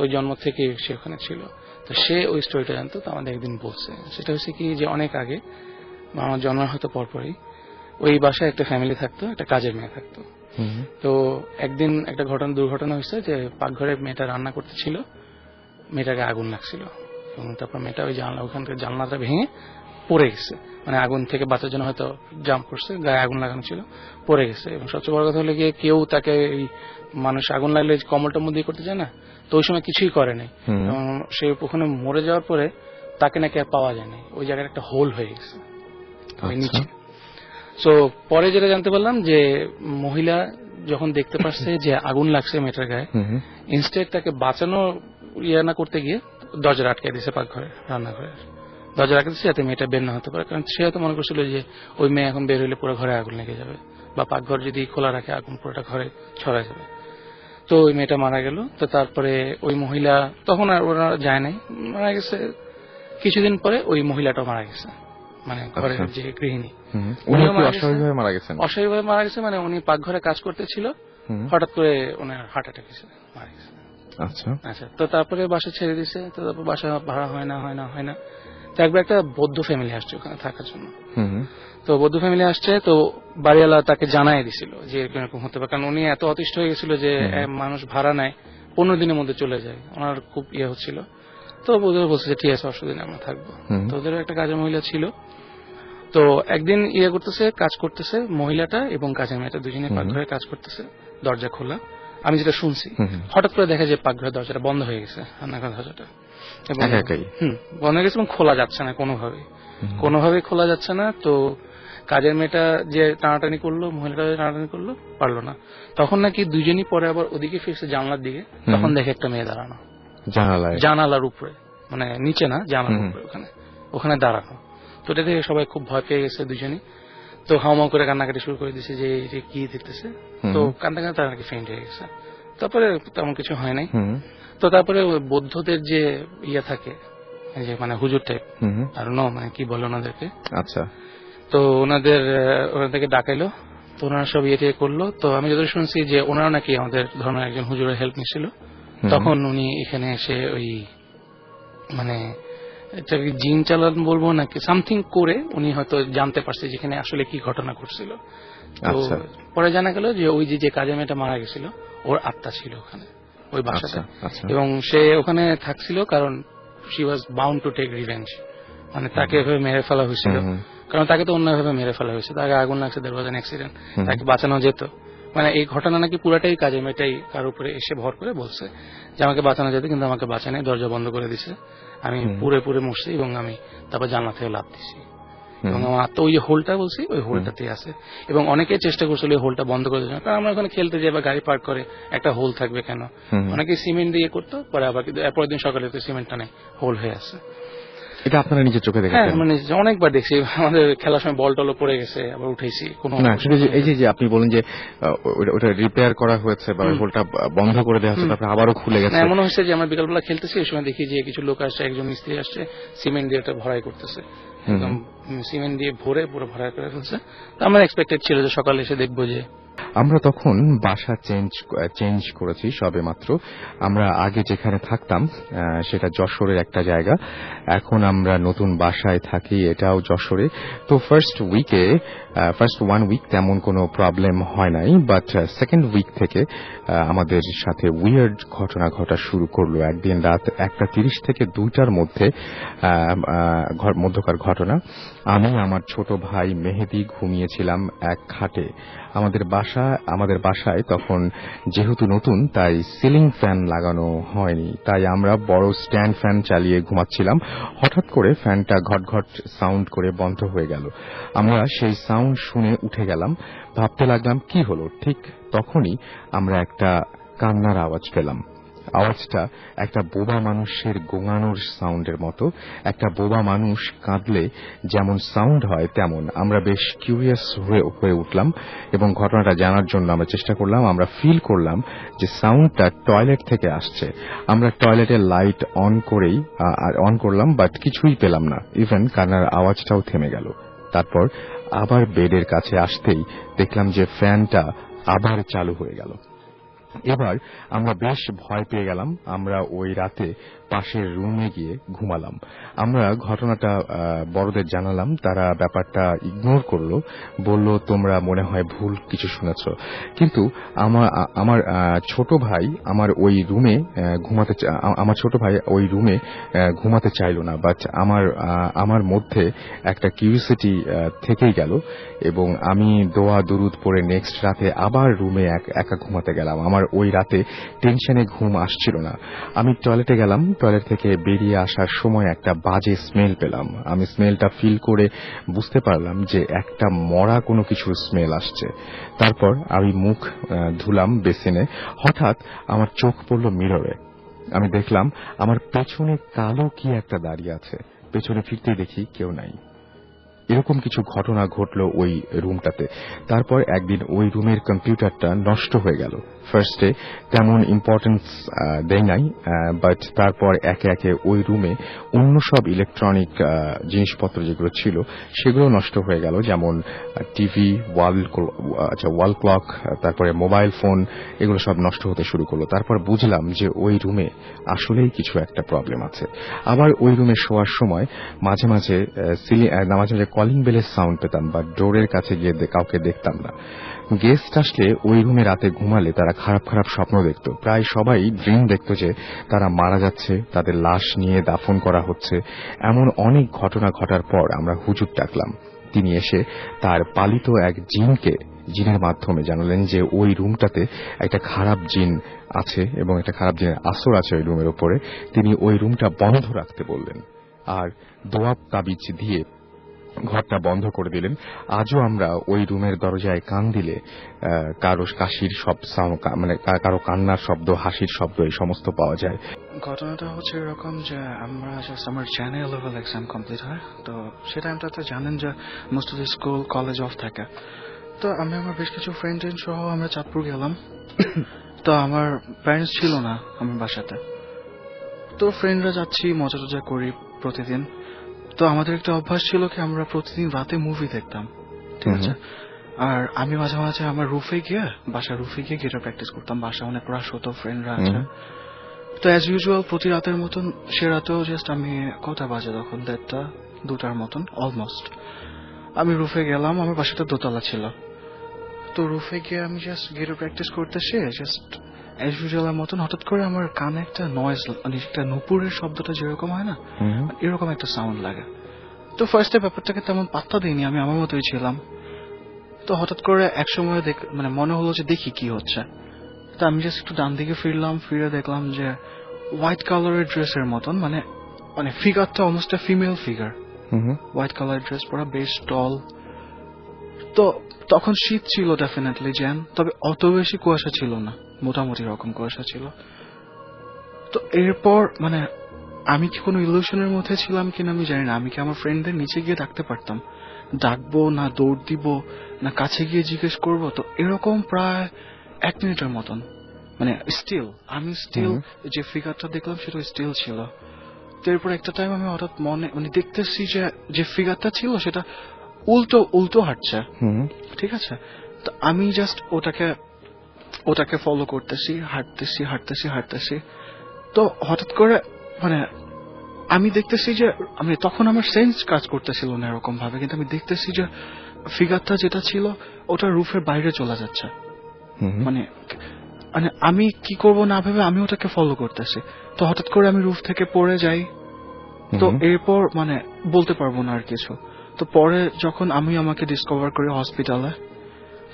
ওই জন্ম থেকে সে ওখানে ছিল। তো সে ওই স্টোরিটা জানতো, তো আমাদের একদিন বলছে, সেটা হচ্ছে কি যে অনেক আগে, আমার জন্মের হয়তো পরপরই, ওই বাসায় একটা ফ্যামিলি থাকতো, একটা কাজের মেয়ে থাকতো। তো একদিন একটা দুর্ঘটনা হয়েছে যে পাকঘরে মেয়েটা রান্না করতেছিল, মেয়েটাকে আগুন লাগছিল, এবং তারপর মেয়েটা ওই জানলা ওখান থেকে জানলাটা ভেঙে পড়ে গেছে, মানে আগুন থেকে বাঁচার জন্য হয়তো জাম্প করছে, গায়ে আগুন লাগানো ছিল, পড়ে গেছে। এবং সবচেয়ে বড় কথা হলো গিয়ে কেউ তাকে মানুষ আগুন লাগলে কম্বলটা মধ্যে করতে যায় না, তো ওই সময় কিছুই করে নাই। এবং সে ওখানে মরে যাওয়ার পরে তাকে নাকি আর পাওয়া যায়নি, ওই জায়গায় একটা হোল হয়ে গেছে ওই নিচে। তো পরে যেটা জানতে পারলাম যে মহিলা যখন দেখতে পাচ্ছে যে আগুন লাগছে মেয়েটার গায়ে, ইনস্টেড তাকে বাঁচানো ইয়ে না করতে গিয়ে দরজা আটকে দিয়েছে, পাকঘরে রান্নাঘরে দরজা আটকে দিচ্ছে যাতে মেয়েটা বের না হতে পারে। কারণ সে হয়তো মনে করছিল যে ওই মেয়ে এখন বের হলে পুরো ঘরে আগুন লেগে যাবে, বা পাকঘর যদি খোলা রাখে আগুন পুরোটা ঘরে ছড়ায় যাবে। তো ওই মেয়েটা মারা গেল। তো তারপরে ওই মহিলা তখন আর ওরা যায় নাই, মারা গেছে। কিছুদিন পরে ওই মহিলাটাও মারা গেছে, মানে ঘরের যে গৃহিণী, অস্বাভাবিকভাবে মারা গেছেন। অস্বাভাবিকভাবে মারা গেছে, মানে উনি পাকঘরে কাজ করতেছিল, হঠাৎ করে ওনার হার্ট অ্যাটাক এসে মারা গেছে। আচ্ছা আচ্ছা, তো তারপরে বাসা ছেড়ে দিছে। তো তারপর বাসা ভাড়া হয় না। তো একবার একটা বৌদ্ধ ফ্যামিলি আসছে ওখানে থাকার জন্য। তো বৌদ্ধ ফ্যামিলি আসছে, তো বাড়িওয়ালা তাকে জানাই দিছিল যে এরকম হতে পারে, কারণ উনি এত অতিষ্ঠ হয়ে গেছিল যে মানুষ ভাড়া নেয় 15 দিনের মধ্যে চলে যায়, ওনার খুব ইয়ে হচ্ছিল। তো বৌদ্ধ বলছে যে ঠিক আছে, অসুবিধা নেই, আমরা থাকবো। তো ওদের একটা কাজের মহিলা ছিল। তো একদিন কাজ করতেছে মহিলাটা এবং কাজের মেয়েটা দুজনে পাকঘরে কাজ করতেছে, দরজা খোলা, আমি যেটা শুনছি। হঠাৎ করে দেখা যায় পাকঘরের দরজাটা বন্ধ হয়ে গেছে, রান্নাঘর দরজাটা বন্ধ হয়ে গেছে এবং খোলা যাচ্ছে না, কোনোভাবেই খোলা যাচ্ছে না। তো কাজের মেয়েটা যে টানাটানি করলো, মহিলাটা টানাটানি করলো, পারলো না। তখন নাকি দুজনই পরে আবার ওদিকে ফিরছে জানলার দিকে, তখন দেখে একটা মেয়ে দাঁড়ানো জানালার উপরে, মানে নিচে না, জানালার উপরে ওখানে দাঁড়ানো। তো এটা দেখে সবাই খুব ভয় পেয়ে গেছে দুজনই। তো হাউমাউ করে কান্নাকাটি শুরু করে দিচ্ছে যে কি দেখতেছে। তো কান্দা কান্দা তারা নাকি ফেইন্ট হয়ে গেছে। তারপরে তেমন কিছু হয় নাই। তো তারপরে বৌদ্ধদের যে ইয়ে থাকে, যে মানে হুজুর টাইপ, আর মানে কি বলে ওনাদেরকে, আচ্ছা, তো ওনাদের ওখান থেকে ডাকাইলো। তো ওনারা সব ইয়ে করলো। তো আমি যতটা শুনছি যে ওনারা নাকি আমাদের ধরনের একজন হুজুরের হেল্প নিচ্ছিল। তখন উনি এখানে এসে ওই মানে এটাকে জিন চালান বলবো নাকি সামথিং করে উনি হয়তো জানতে পারছে যেখানে আসলে কি ঘটনা ঘটছিল। তো পরে জানা গেল যে ওই যে কাজের মেয়েটা মারা গেছিল ওর আত্মা ছিল ওখানে ওই বাসাতে, এবং সে ওখানে থাকছিল কারণ she was bound to take revenge, মানে তাকে এভাবে মেরে ফেলা হয়েছিল, কারণ তাকে তো অন্যভাবে মেরে ফেলা হয়েছে, তাকে আগুন লাগছে, দেয়ার ওয়াজ অ্যান অ্যাক্সিডেন্ট, তাকে বাঁচানো যেত। মানে এই ঘটনা নাকি পুরাটাই কাজের মেয়েটাই কার উপরে এসে ভর করে বলছে যে আমাকে বাঁচানো যেত, কিন্তু আমাকে বাঁচানো, দরজা বন্ধ করে দিছে, আমি পুরে মরছি এবং আমি তারপর জানলা থেকে লাফ দিছি, এবং আমার আত্মা ওই যে হোলটা বলছি ওই হোলটাতেই আছে। এবং অনেকে চেষ্টা করছিল ওই হোলটা বন্ধ করে দেওয়ার, কারণ আমরা ওখানে খেলতে যাই বা গাড়ি পার্ক করে একটা হোল থাকবে কেন, অনেকে সিমেন্ট দিয়ে করতো, পরে আবার কিন্তু পরের দিন সকালে তো সিমেন্টটা নেই, হোল হয়ে আছে। এটা আপনারা নিজের চোখে দেখেছেন? হ্যাঁ, মানে অনেকবার দেখছি, আমাদের খেলার সময় বল টলও পড়ে গেছে, আবার উঠেছি। এই যে আপনি বলেন যে ওটা রিপেয়ার করা হয়েছে বা হোলটা বন্ধ করে দেওয়া হচ্ছে, তারপরে আবারও খুলে গেছে, এমন হচ্ছে যে আমরা বিকালবেলা খেলতেছি, এই সময় দেখি যে কিছু লোক আসছে, একজন মিস্ত্রি আসছে, সিমেন্ট দিয়ে এটা ভরাই করতেছে, একদম সিমেন্ট দিয়ে ভরে পুরো ভরাই করে ফেলছে। তো আমরা এক্সপেক্টেড ছিল যে সকালে এসে দেখবো যে। আমরা তখন বাসা চেঞ্জ করেছি সবে মাত্র। আমরা আগে যেখানে থাকতাম সেটা যশোরের একটা জায়গা, এখন আমরা নতুন বাসায় থাকি, এটাও যশোরে। তো ফার্স্ট 1 উইক তেমন কোনো প্রবলেম হয় নাই, বাট সেকেন্ড উইক থেকে আমাদের সাথে উইয়ার্ড ঘটনা ঘটা শুরু করলো। একদিন রাত 1:30 থেকে 2টার মধ্যকার ঘটনা। আমি আমার ছোট ভাই মেহেদি ঘুমিয়েছিলাম এক খাটে। আমাদের বাসায় তখন যেহেতু নতুন, তাই সিলিং ফ্যান লাগানো হয়নি, তাই আমরা বড় স্ট্যান্ড ফ্যান চালিয়ে ঘুমাচ্ছিলাম। হঠাৎ করে ফ্যানটা ঘটঘট সাউন্ড করে বন্ধ হয়ে গেল। আমরা সেই সাউন্ড শুনে উঠে গেলাম, ভাবতে লাগলাম কি হলো। ঠিক তখনই আমরা একটা কান্নার আওয়াজ পেলাম। আওয়াজটা একটা বোবা মানুষের গোঙানোর সাউন্ডের মতো। একটা বোবা মানুষ কাঁদলে যেমন সাউন্ড হয় তেমন। আমরা বেশ কিউরিয়াস হয়ে উঠলাম এবং ঘটনাটা জানার জন্য আমরা চেষ্টা করলাম। আমরা ফিল করলাম যে সাউন্ডটা টয়লেট থেকে আসছে। আমরা টয়লেটের লাইট অন করলাম, বাট কিছুই পেলাম না, ইভেন কান্নার আওয়াজটাও থেমে গেল। তারপর আবার বেডের কাছে আসতেই দেখলাম যে ফ্যানটা আবার চালু হয়ে গেল। এবার আমরা বেশ ভয় পেয়ে গেলাম। আমরা ওই রাতে পাশের রুমে গিয়ে ঘুমালাম। আমরা ঘটনাটা বড়দের জানালাম, তারা ব্যাপারটা ইগনোর করলো, বলল তোমরা মনে হয় ভুল কিছু শুনেছ। কিন্তু আমার ছোট ভাই ওই রুমে ঘুমাতে চাইলো না, বাট আমার মধ্যে একটা কিউরিওসিটি থেকেই গেল এবং আমি দোয়া দুরুদ পড়ে নেক্সট রাতে আবার রুমে একা ঘুমাতে গেলাম। আমার ওই রাতে টেনশনে ঘুম আসছিল না। আমি টয়লেটে গেলাম, টয়লেট থেকে বেরিয়ে আসার সময় একটা বাজে স্মেল পেলাম। আমি স্মেলটা ফিল করে বুঝতে পারলাম যে একটা মরা কোনো কিছুর স্মেল আসছে। তারপর আমি মুখ ধুলাম বেসিনে। হঠাৎ আমার চোখ পড়ল মিররে। আমি দেখলাম আমার পেছনে কালো কি একটা দাঁড়িয়ে আছে। পেছনে ফিরতে দেখি কেউ নাই। এরকম কিছু ঘটনা ঘটলো ওই রুমটাতে। তারপর একদিন ওই রুমের কম্পিউটারটা নষ্ট হয়ে গেল। ফার্স্টে তেমন ইম্পর্টেন্স দেয় নাই, বাট তারপর একে একে ওই রুমে অন্য সব ইলেকট্রনিক জিনিসপত্র যেগুলো ছিল সেগুলো নষ্ট হয়ে গেল, যেমন টিভি, ওয়াল ক্লক, তারপরে মোবাইল ফোন, এগুলো সব নষ্ট হতে শুরু করলো। তারপর বুঝলাম যে ওই রুমে আসলেই কিছু একটা প্রবলেম আছে। আবার ওই রুমে শোয়ার সময় মাঝে মাঝে কলিং বেলের সাউন্ড পেতাম, বা ডোরের কাছে গিয়ে কাউকে দেখতাম না। গেস্ট আসলে ওই রুমে রাতে ঘুমালে তারা খারাপ খারাপ স্বপ্ন দেখত। প্রায় সবাই ড্রিম দেখত যে তারা মারা যাচ্ছে, তাদের লাশ নিয়ে দাফন করা হচ্ছে। এমন অনেক ঘটনা ঘটার পর আমরা হুজুর ডাকলাম। তিনি এসে তার পালিত এক জিনের মাধ্যমে জানালেন যে ওই রুমটাতে একটা খারাপ জিন আছে এবং একটা খারাপ জিনের আসর আছে ওই রুমের উপরে। তিনি ওই রুমটা বন্ধ রাখতে বললেন আর দোয়া তাবিজ দিয়ে ঘরটা বন্ধ করে দিলেন। আজও আমরা ওই রুমের দরজায় কান দিলে কারো কাশির কারো কান্নার শব্দ, হাসির শব্দ, এই সমস্ত পাওয়া যায়। ঘটনাটা হচ্ছে এরকম যে আমরা জাস্ট আমার জানুয়ারি লেভেল এক্সাম কমপ্লিট হয়, তো সে টাইমটাতে জানেন যে most of the school college of থাকে। তো আমি আমার বেশ কিছু ফ্রেন্ড সহ আমরা চাঁদপুর গেলাম। তো আমার প্যারেন্টস ছিল না আমার বাসাতে, তো ফ্রেন্ডরা যাচ্ছি, মজা টজা করি প্রতিদিন। তো আমাদের একটা অভ্যাস ছিল কি আমরা প্রতিদিন রাতে মুভি দেখতাম, ঠিক আছে। আর আমি মাঝে মাঝে আমার বাসার রুফে গিয়ে গিটার প্র্যাকটিস করতাম। বাসা অনেক রাশ হতো, ফ্রেন্ডরা আছে। তো অ্যাজ ইউজুয়াল প্রতি রাতের মতন সে রাতেও জাস্ট আমি কটা বাজে তখন 1:30 2টার মতন অলমোস্ট আমি রুফে গেলাম। আমার বাসাটা দোতলা ছিল। তো রুফে গিয়ে আমি জাস্ট গিটার প্র্যাকটিস করতেছি, জাস্ট অ্যাজ ইউজুয়াল মতন হঠাৎ করে আমার কানে একটা নয়েজ, মানে একটা নুপুরের শব্দটা যেরকম হয় না, এরকম একটা সাউন্ড লাগে। তো ফার্স্টে ব্যাপারটাকে তেমন পাত্তা দিইনি, আমি আমার মতোই ছিলাম। তো হঠাৎ করে এক সময় মনে হলো যে দেখি কি হচ্ছে। তো আমি জাস্ট একটু ডান দিকে ফিরে দেখলাম যে হোয়াইট কালারের ড্রেসের মতন, মানে ফিগারটা almost female figure, white colour dress পরা, বেশ টল। তো তখন শীত ছিল ডেফিনেটলি জ্যান, তবে অত বেশি কুয়াশা ছিল না, মোটামুটি রকম কুয়াশা ছিল। তো এরপর আমি কি কোনো ইলিউশনের মধ্যে ছিলাম কিনা আমি জানি না। আমি কি আমার ফ্রেন্ডদের নিচে গিয়ে ডাকতে পারতাম, ডাকবো না দৌড় দিব না কাছে গিয়ে জিজ্ঞেস করবো। তো এরকম প্রায় 1 মিনিটের মতন আমি স্টিল যে ফিগারটা দেখলাম সেটা স্টিল ছিল। তো এরপর একটা টাইম আমি হঠাৎ দেখতেছি যে ফিগারটা ছিল সেটা উল্টো হাঁটছে, ঠিক আছে। তো আমি জাস্ট ওটাকে ফলো করতেছি, হাঁটতেছি। তো হঠাৎ করে আমি দেখতেছি যে তখন আমার সেন্স কাজ করতেছিল না এরকম ভাবে, কিন্তু আমি দেখতেছি যে ফিগারটা যেটা ছিল ওটা রুফের বাইরে চলে যাচ্ছে। আমি কি করব না ভেবে আমি ওটাকে ফলো করতেছি। তো হঠাৎ করে আমি রুফ থেকে পড়ে যাই। তো এরপর বলতে পারবো না আর কিছু। তো পরে যখন আমি আমাকে ডিসকভার করি হসপিটালে,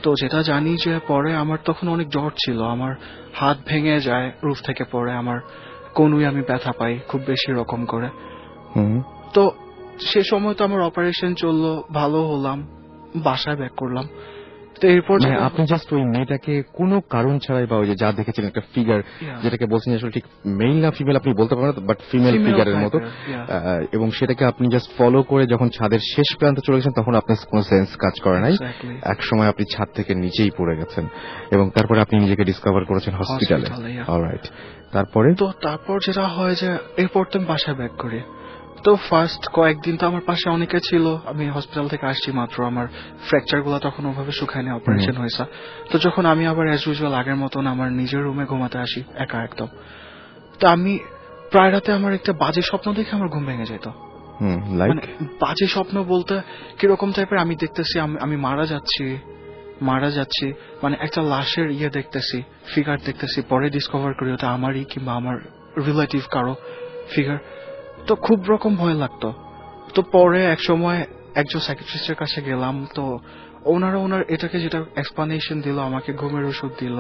তো যেটা জানি যে পরে আমার তখন অনেক জ্বর ছিল, আমার হাত ভেঙে যায় রুফ থেকে পড়ে, আমার কোনুই আমি ব্যথা পাই খুব বেশি রকম করে। তো সে সময় তো আমার অপারেশন চললো, ভালো হলাম, বাসায় ব্যাক করলাম। তো এরপর আপনি জাস্ট ওই মেয়েটাকে কোনো কারণ ছাড়াই, বা ওই যে যা দেখেছিলেন একটা ফিগার, যেটাকে বলছেন আসলে ঠিক মেল না ফিমেল আপনি বলতে পারেন, বাট ফিমেল ফিগারের মতো, এবং সেটাকে আপনি জাস্ট ফলো করে যখন ছাদের শেষ প্রান্তে চলে গেছেন তখন আপনার কোনো সেন্স কাজ করে নাই। এক সময় আপনি ছাদ থেকে নিচেই পড়ে গেছেন এবং তারপরে আপনি নিজেকে ডিসকভার করেছেন হসপিটালে। অলরাইট, তারপর যেটা হয় যে এরপর তো আমি বাসায় ব্যাক করি। তো ফার্স্ট কয়েকদিন তো আমার পাশে অনেকে ছিল, আমি হসপিটাল থেকে আসছি মাত্র, আমার ফ্র্যাকচার গুলো তখন ওভাবে শুকায়নি, অপারেশন হয়েছে। তো যখন আমি আবার অ্যাজ ইউজুয়াল আগের মতন আমার নিজের রুমে ঘুমাতে আসি একা একদম, তো আমি প্রায় রাতে আমার একটা বাজে স্বপ্ন দেখে আমার ঘুম ভেঙে যেত। মানে বাজে স্বপ্ন বলতে কিরকম টাইপের, আমি দেখতেছি আমি মারা যাচ্ছি, মানে একটা লাশের দেখতেছি, ফিগার দেখতেছি, পরে ডিসকভার করি ওটা আমারই কিংবা আমার রিলেটিভ কারো ফিগার। তো খুব রকম ভয় লাগতো। তো পরে এক সময় একজন সাইকিয়াট্রিস্টের কাছে গেলাম, তো ওনার এটাকে যেটা এক্সপ্লানেশন দিল, আমাকে ঘুমের ওষুধ দিল।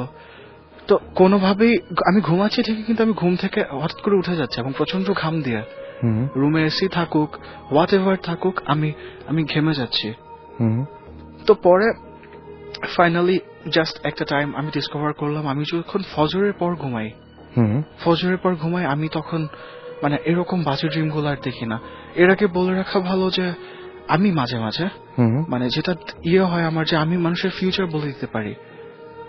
তো কোনোভাবেই আমি ঘুমাচ্ছি ঠিকই, কিন্তু আমি ঘুম থেকে হঠাৎ করে উঠে যাচ্ছি এবং প্রচন্ড ঘাম দিয়ে, রুমে এসি থাকুক হোয়াট এভার থাকুক, আমি ঘেমে যাচ্ছি। তো পরে ফাইনালি জাস্ট একটা টাইম আমি ডিসকভার করলাম, আমি যখন ফজরের পর ঘুমাই আমি তখন মানে এরকম বাজে ড্রিম গুলো আর দেখি না। এর আগে বলে রাখা ভালো যে আমি মাঝে মাঝে মানে যেটা হয় আমার, যে আমি মানুষের ফিউচার বলে দিতে পারি।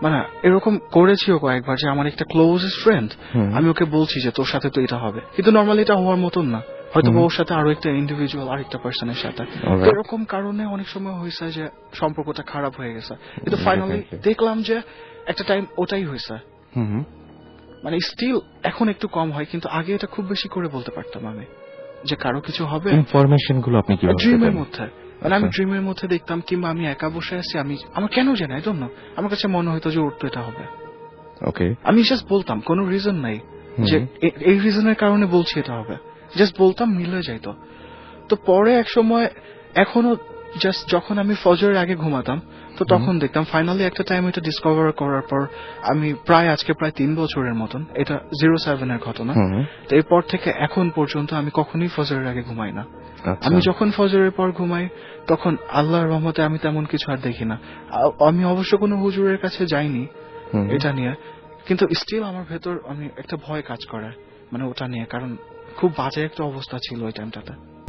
মানে এরকম করেছিও কয়েকবার, যে আমার একটা ক্লোজেস্ট ফ্রেন্ড, আমি ওকে বলছি যে তোর সাথে তো এটা হবে, কিন্তু নর্মালি এটা হওয়ার মতন না, হয়তো ওর সাথে আরো একটা ইন্ডিভিজুয়াল আরেকটা পার্সনের সাথে। এরকম কারণে অনেক সময় হয়েছে যে সম্পর্কটা খারাপ হয়ে গেছে, কিন্তু ফাইনালি দেখলাম যে একটা টাইম ওটাই হয়েছে। মানে স্টিল এখন একটু কম হয়, কিন্তু আগে এটা খুব বেশি করে বলতে পারতাম আমি, যে কারো কিছু হবে। ইনফরমেশন গুলো আপনি কিভাবে ড্রিমের মধ্যে, মানে আমি ড্রিমের মধ্যে দেখতাম, কিংবা আমি একা বসে আছি, আমার কেন জানি আই ডোন্ট নো, আমার কাছে মনে হতো যে ওর তো এটা হবে। ওকে, আমি জাস্ট বলতাম, কোনো রিজন নাই যে এই রিজনের কারণে বলছি এটা হবে, জাস্ট বলতাম, মিলে যাইতো। তো পরে এক সময় এখনো জাস্ট যখন আমি ফজরের আগে ঘুমাতাম, তো তখন দেখতাম ফাইনালি একটা টাইম এটা ডিসকভার করার পর আমি আজকে প্রায় 3 বছরের মতন, এটা 07 এর ঘটনা। তো এরপর থেকে এখন পর্যন্ত আমি কখনোই ফজরের আগে ঘুমাই না। আমি যখন ফজরের পর ঘুমাই তখন আল্লাহর রহমতে আমি তেমন কিছু আর দেখি না। আমি অবশ্য কোনো হুজুরের কাছে যাইনি এটা নিয়ে, কিন্তু স্টিল আমার ভেতর একটা ভয় কাজ করে, মানে ওটা নিয়ে, কারণ খুব বাজে একটা অবস্থা ছিল ওই টাইমটাতে।